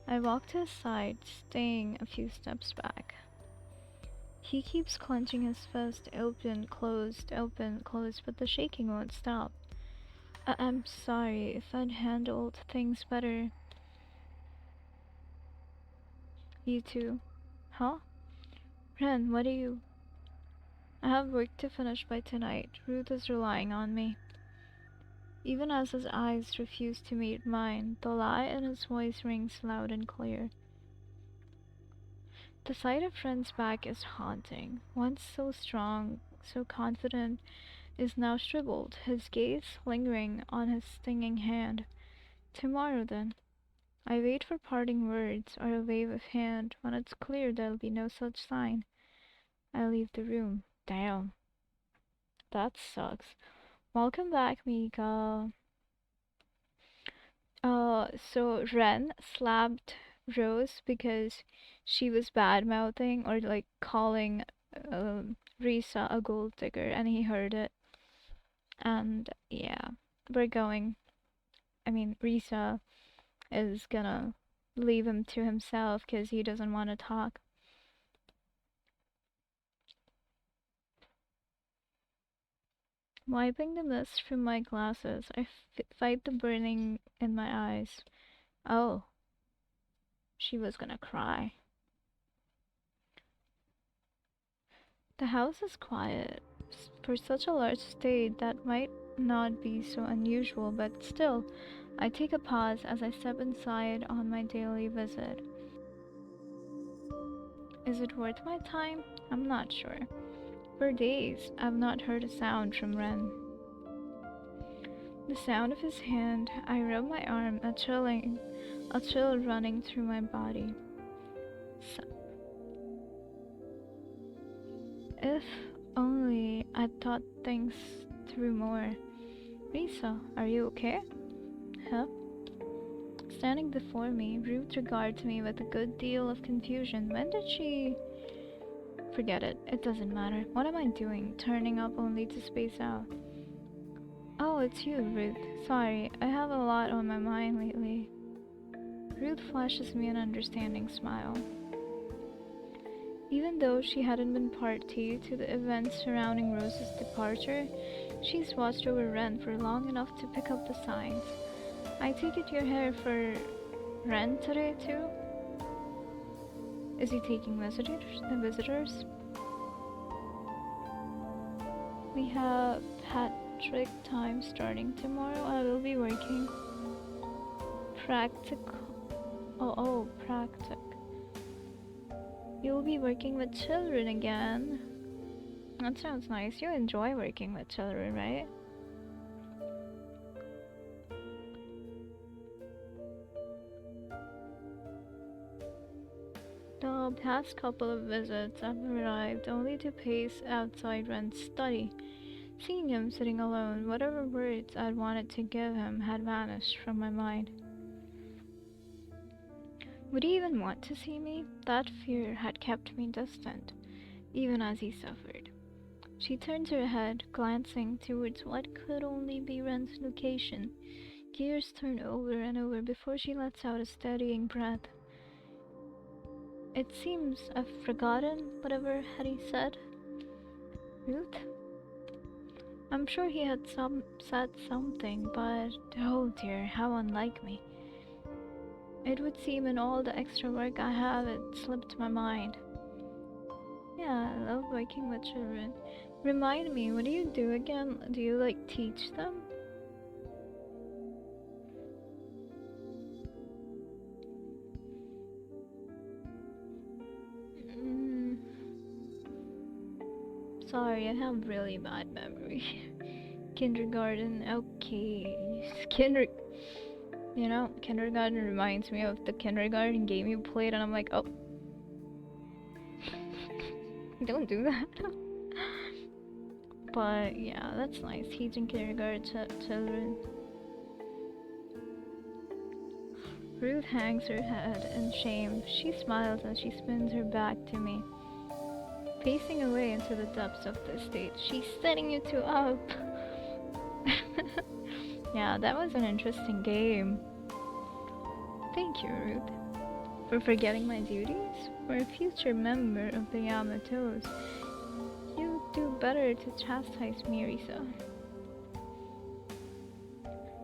I walk to his side, staying a few steps back. He keeps clenching his fist, open, closed, but the shaking won't stop. I'm sorry if I'd handled things better. You too. Huh? Ren, what do you... I have work to finish by tonight. Ruth is relying on me. Even as his eyes refuse to meet mine, the lie in his voice rings loud and clear. The sight of Ren's back is haunting. Once so strong, so confident, is now shriveled, his gaze lingering on his stinging hand. Tomorrow, then. I wait for parting words or a wave of hand. When it's clear there'll be no such sign, I leave the room. Damn. That sucks. Welcome back, Mika. So Ren slapped Rose because she was bad mouthing or like calling Risa a gold digger, and he heard it. And yeah, we're going. I mean, Risa is gonna leave him to himself because he doesn't want to talk. Wiping the mist from my glasses, I fight the burning in my eyes. Oh, she was gonna cry. The house is quiet. For such a large estate, that might not be so unusual, but still, I take a pause as I step inside on my daily visit. Is it worth my time? I'm not sure. For days, I've not heard a sound from Ren. The sound of his hand, I rub my arm, a chill running through my body. So, if only I'd thought things through more. Risa, are you okay? Huh? Standing before me, Ruth regards me with a good deal of confusion. When did she... Forget it. It doesn't matter. What am I doing? Turning up only to space out. Oh, it's you, Ruth. Sorry, I have a lot on my mind lately. Ruth flashes me an understanding smile. Even though she hadn't been party to the events surrounding Rose's departure, she's watched over Ren for long enough to pick up the signs. I take it you're here for Ren today too? Is he taking visitors? We have Patrick time starting tomorrow. I will be working. Practical. Oh, practic. You'll be working with children again. That sounds nice. You enjoy working with children, right? The past couple of visits, I've arrived only to pace outside Ren's study. Seeing him sitting alone, whatever words I'd wanted to give him had vanished from my mind. Would he even want to see me? That fear had kept me distant, even as he suffered. She turns her head, glancing towards what could only be Ren's location. Gears turn over and over before she lets out a steadying breath. It seems I've forgotten whatever Hetty said. Ruth? I'm sure he had said something, but oh dear, how unlike me. It would seem in all the extra work I have, it slipped my mind. Yeah, I love working with children. Remind me, what do you do again? Do you teach them? Mm, sorry, I have really bad memory. Kindergarten, okay. Kindergarten reminds me of the kindergarten game you played, and I'm like, oh. Don't do that. But yeah, that's nice. Teaching kindergarten children. Ruth hangs her head in shame. She smiles as she spins her back to me. Pacing away into the depths of the estate, she's setting you two up. Yeah, that was an interesting game. Thank you, Ruth, for forgetting my duties. For a future member of the Yamatos, you do better to chastise me, Risa.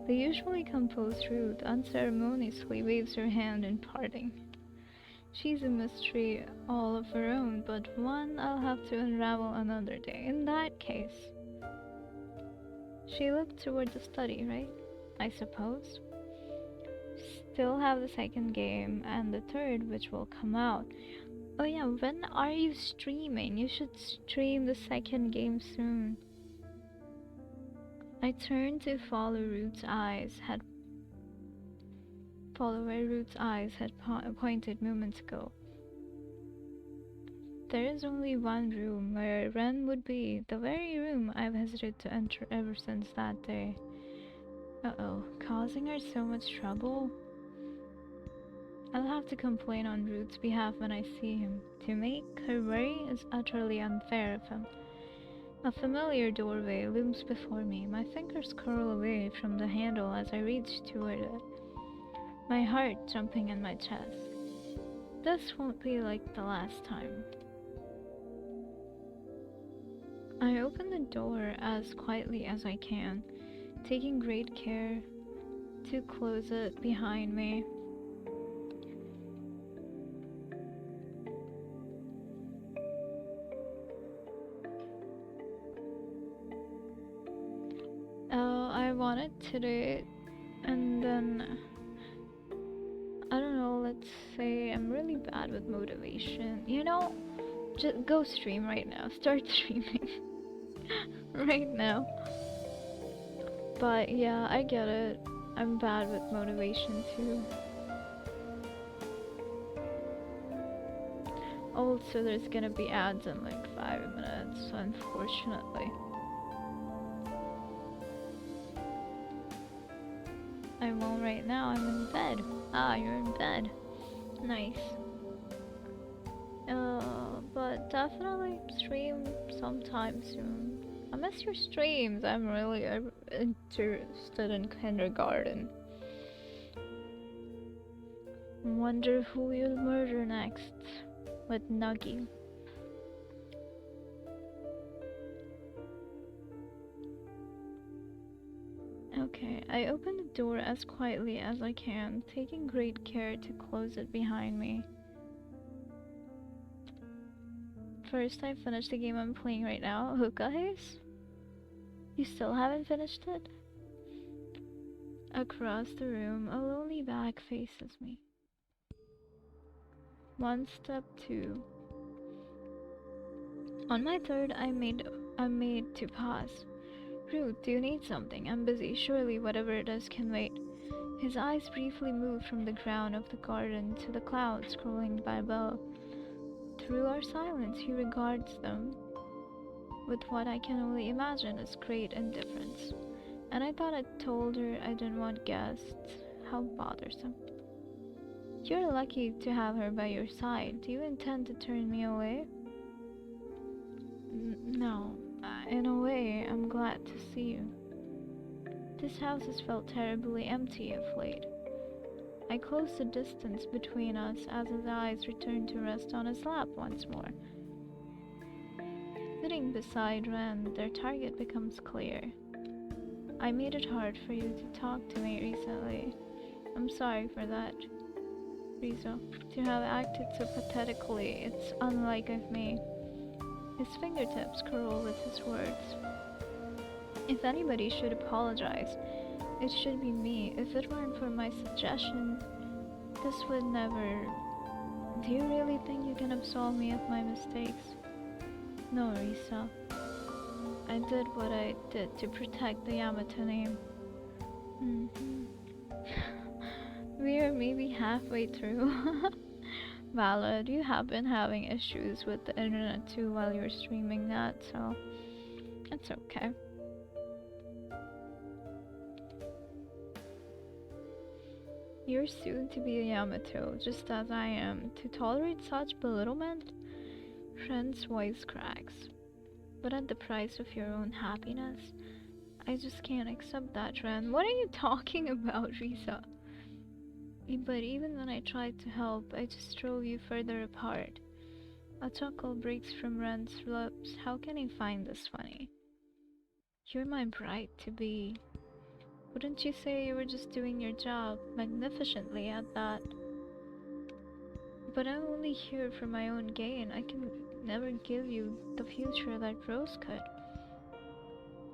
The usually composed Ruth unceremoniously waves her hand in parting. She's a mystery all of her own, but one I'll have to unravel another day. In that case, she looked toward the study, right? I suppose. Still have the second game and the third, which will come out. Oh yeah, when are you streaming? You should stream the second game soon. I turned to follow where Ruth's eyes had pointed moments ago. There is only one room where Ren would be, the very room I've hesitated to enter ever since that day. Uh-oh, causing her so much trouble? I'll have to complain on Ruth's behalf when I see him. To make her worry is utterly unfair of him. A familiar doorway looms before me. My fingers curl away from the handle as I reach toward it, my heart jumping in my chest. This won't be like the last time. I open the door as quietly as I can, taking great care to close it behind me. wanted to do it, and then I don't know, let's say I'm really bad with motivation. You know, just go stream right now. Start streaming right now. But yeah, I get it. I'm bad with motivation too. Also, there's gonna be ads in like 5 minutes, unfortunately. I won't right now, I'm in bed. Ah, you're in bed. Nice. But definitely stream sometime soon. I miss your streams. I'm really interested in kindergarten. Wonder who you'll murder next with Nuggy. Okay, I open the door as quietly as I can, taking great care to close it behind me. First, I finished the game I'm playing right now, Hookah Haze. You still haven't finished it? Across the room, a lonely back faces me. One step, two. On my third, I'm made to pause. Rude, do you need something? I'm busy. Surely whatever it is can wait. His eyes briefly move from the ground of the garden to the clouds scrolling by below. Through our silence, he regards them with what I can only imagine is great indifference. And I thought I told her I didn't want guests. How bothersome. You're lucky to have her by your side. Do you intend to turn me away? No. In a way, I'm glad to see you. This house has felt terribly empty of late. I closed the distance between us as his eyes returned to rest on his lap once more. Sitting beside Ren, their target becomes clear. I made it hard for you to talk to me recently. I'm sorry for that, Rizzo. To have acted so pathetically, it's unlike of me. His fingertips curl with his words. If anybody should apologize, it should be me. If it weren't for my suggestion, this would never... Do you really think you can absolve me of my mistakes? No, Risa. I did what I did to protect the Yamato name. We are maybe halfway through. Valid, you have been having issues with the internet too while you're streaming that, so it's okay. You're soon to be a Yamato, just as I am. To tolerate such belittlement? Ren's voice cracks. But at the price of your own happiness? I just can't accept that, Ren. What are you talking about, Risa? But even when I tried to help, I just drove you further apart. A chuckle breaks from Ren's lips. How can he find this funny? You're my bride-to-be. Wouldn't you say you were just doing your job magnificently at that? But I'm only here for my own gain. I can never give you the future that Rose could.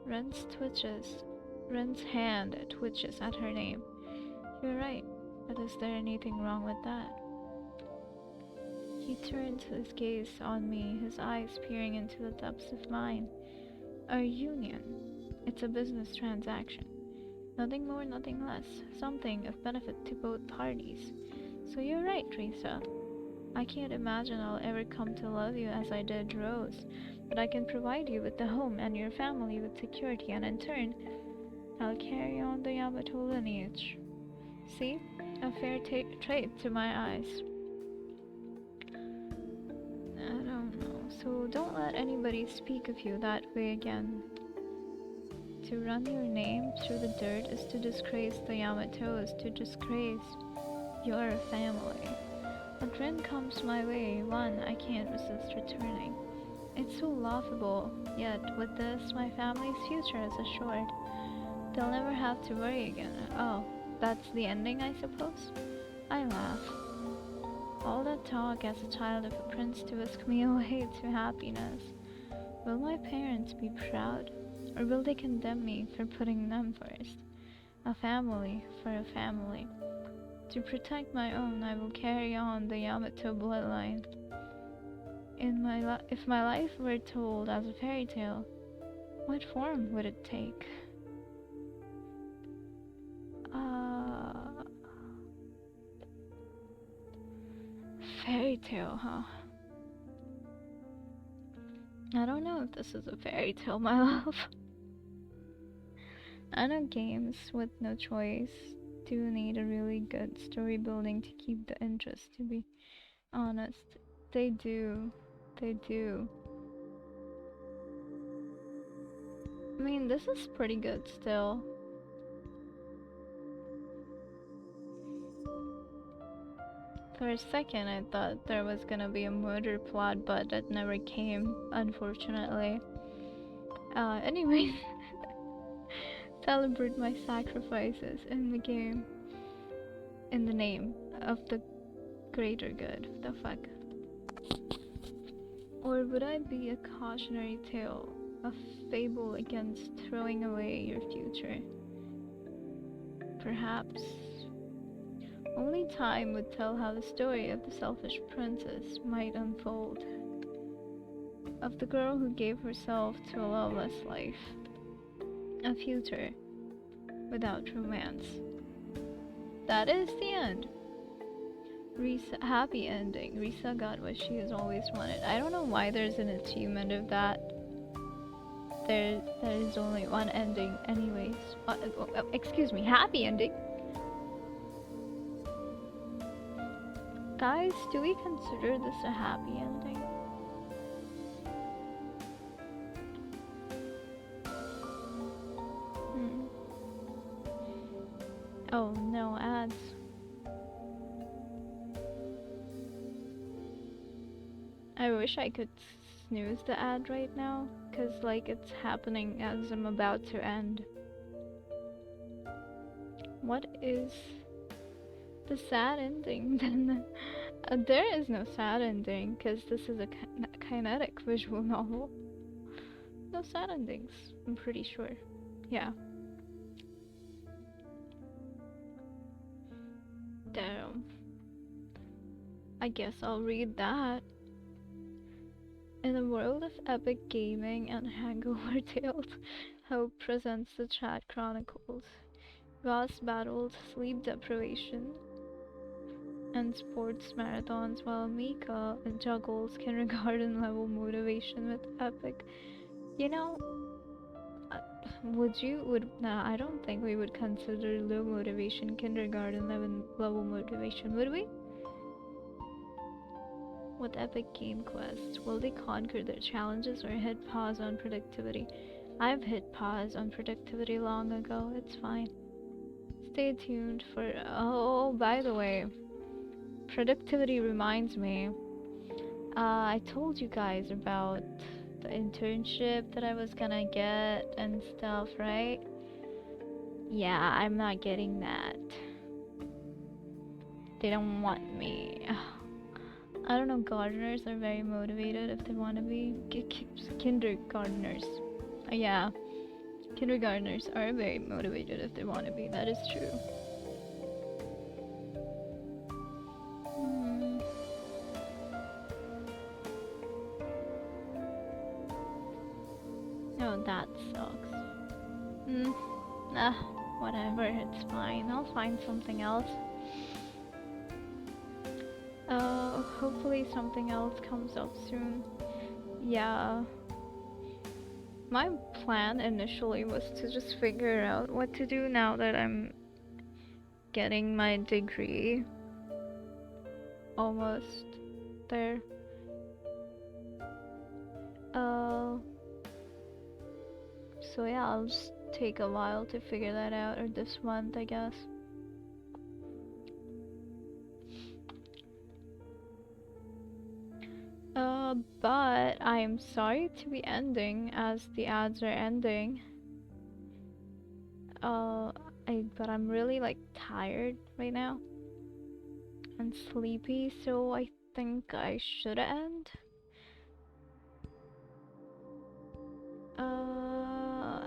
Ren's hand twitches at her name. You're right, but is there anything wrong with that? He turns his gaze on me, his eyes peering into the depths of mine. Our union. It's a business transaction. Nothing more, nothing less. Something of benefit to both parties. So you're right, Teresa. I can't imagine I'll ever come to love you as I did Rose, but I can provide you with the home and your family with security, and in turn, I'll carry on the Yamato lineage. See? A fair trade to my eyes. I don't know, so don't let anybody speak of you that way again. To run your name through the dirt is to disgrace the Yamato, is to disgrace your family. A grin comes my way, one I can't resist returning. It's so laughable, yet with this my family's future is assured. They'll never have to worry again. Oh, that's the ending, I suppose? I laugh. All that talk as a child of a prince to whisk me away to happiness. Will my parents be proud? Or will they condemn me for putting them first? A family for a family. To protect my own, I will carry on the Yamato bloodline. If my life were told as a fairy tale, what form would it take? Fairy tale, huh? I don't know if this is a fairy tale, my love. I know games with no choice do need a really good story building to keep the interest, to be honest. They do. They do. I mean, this is pretty good still. For a second, I thought there was gonna be a murder plot, but that never came, unfortunately. Anyways, celebrate my sacrifices in the game. In the name of the greater good. The fuck? Or would I be a cautionary tale? A fable against throwing away your future? Perhaps. Only time would tell how the story of the selfish princess might unfold. Of the girl who gave herself to a loveless life. A future without romance. That is the end. Risa, happy ending. Risa got what she has always wanted. I don't know why there's an achievement of that. There is only one ending anyways. Excuse me, happy ending? Guys, do we consider this a happy ending? Oh no, ads. I wish I could snooze the ad right now, cause like it's happening as I'm about to end. What is the sad ending then? There is no sad ending, cause this is a kinetic visual novel. No sad endings, I'm pretty sure. Yeah. Damn. I guess I'll read that. In a world of epic gaming and hangover tales, Hope presents the Chat Chronicles. Vast battles, sleep deprivation, and sports marathons, while Mika juggles kindergarten level motivation with epic. You know, nah, I don't think we would consider low motivation kindergarten level motivation, would we? With epic game quests, will they conquer their challenges or hit pause on productivity? I've hit pause on productivity long ago, it's fine. Stay tuned for, oh, by the way, productivity reminds me, I told you guys about the internship that I was gonna get and stuff, right? Yeah, I'm not getting that. They don't want me. I don't know, gardeners are very motivated if they want to be kindergartners. Yeah, kindergartners are very motivated if they want to be, that is true. Oh, that sucks. Whatever, it's fine. I'll find something else. Hopefully something else comes up soon. Yeah. My plan initially was to just figure out what to do now that I'm getting my degree. Almost there. So yeah, I'll just take a while to figure that out, or this month, I guess. But I am sorry to be ending as the ads are ending. But I'm really like tired right now and sleepy, so I think I should end.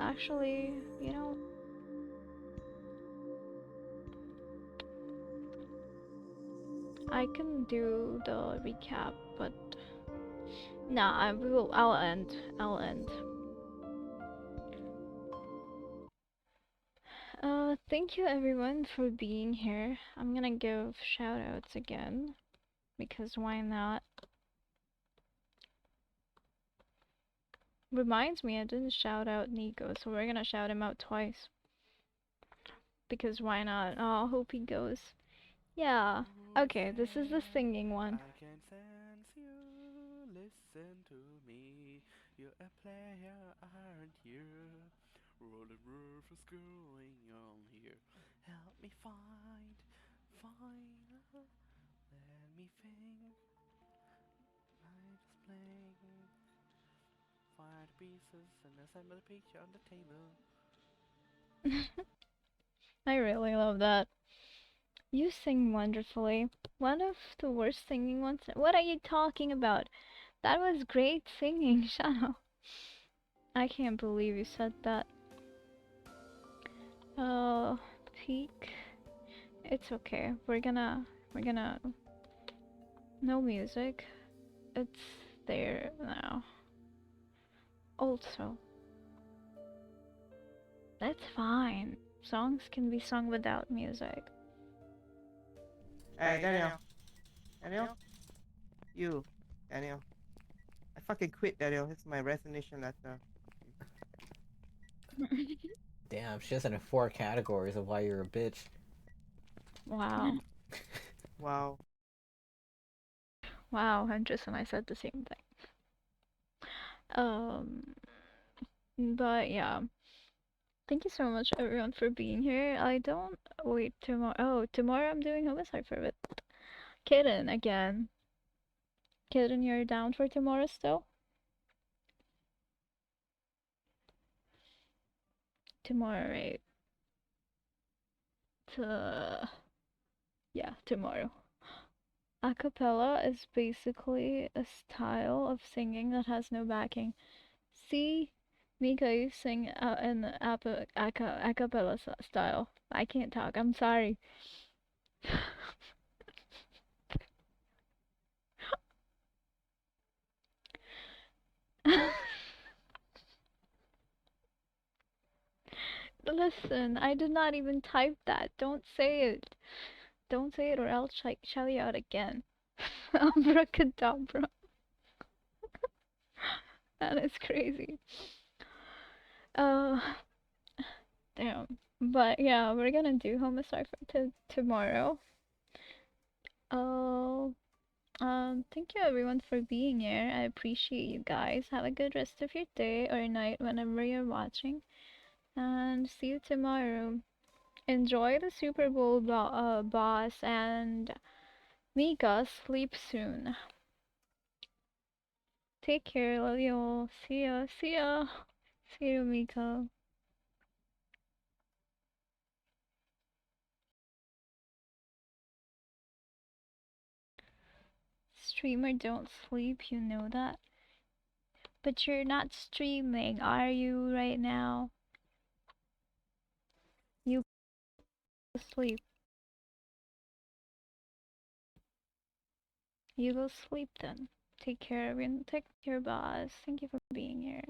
Actually, you know, I can do the recap, but nah, I will. I'll end. I'll end. Thank you everyone for being here. I'm gonna give shoutouts again because why not? Reminds me, I didn't shout out Nico, so we're gonna shout him out twice because why not? Oh, hope he goes. Yeah. Okay, this is the singing one. I can sense you, listen to me. You're a player, aren't you? What the roof is going on here? Help me find, let me think. I just playing, find the pieces and assemble the picture on the table. I really love that. You sing wonderfully. One of the worst singing ones. What are you talking about? That was great singing. Shut up. I can't believe you said that. Uh, peak. It's okay. We're gonna. No music. It's there now. Also, that's fine. Songs can be sung without music. Hey, Daniel. Daniel? You. Daniel. I fucking quit, Daniel. It's my resignation letter. Damn, she has in 4 categories of why you're a bitch. Wow. Wow. Wow, Huntress and I said the same thing. Um, but yeah. Thank you so much everyone for being here. I don't wait tomorrow. Oh, tomorrow I'm doing homicide for it. Kitten again. Kitten, you're down for tomorrow still? Tomorrow, right? Yeah, tomorrow. Acapella is basically a style of singing that has no backing. See, Mika, you sing in the acapella style. I can't talk. I'm sorry. Listen, I did not even type that. Don't say it. Don't say it or I'll shout you out again. Abracadabra. That is crazy. Uh, damn. But yeah, we're gonna do homicide for tomorrow. Oh, thank you everyone for being here. I appreciate you guys. Have a good rest of your day or night whenever you're watching. And see you tomorrow. Enjoy the Super Bowl boss and Mika, sleep soon. Take care, love you all. See ya, see ya. See you, Mika. Streamer don't sleep, you know that? But you're not streaming, are you, right now? You go sleep. You go sleep then. Take care, everyone. Take care, boss. Thank you for being here.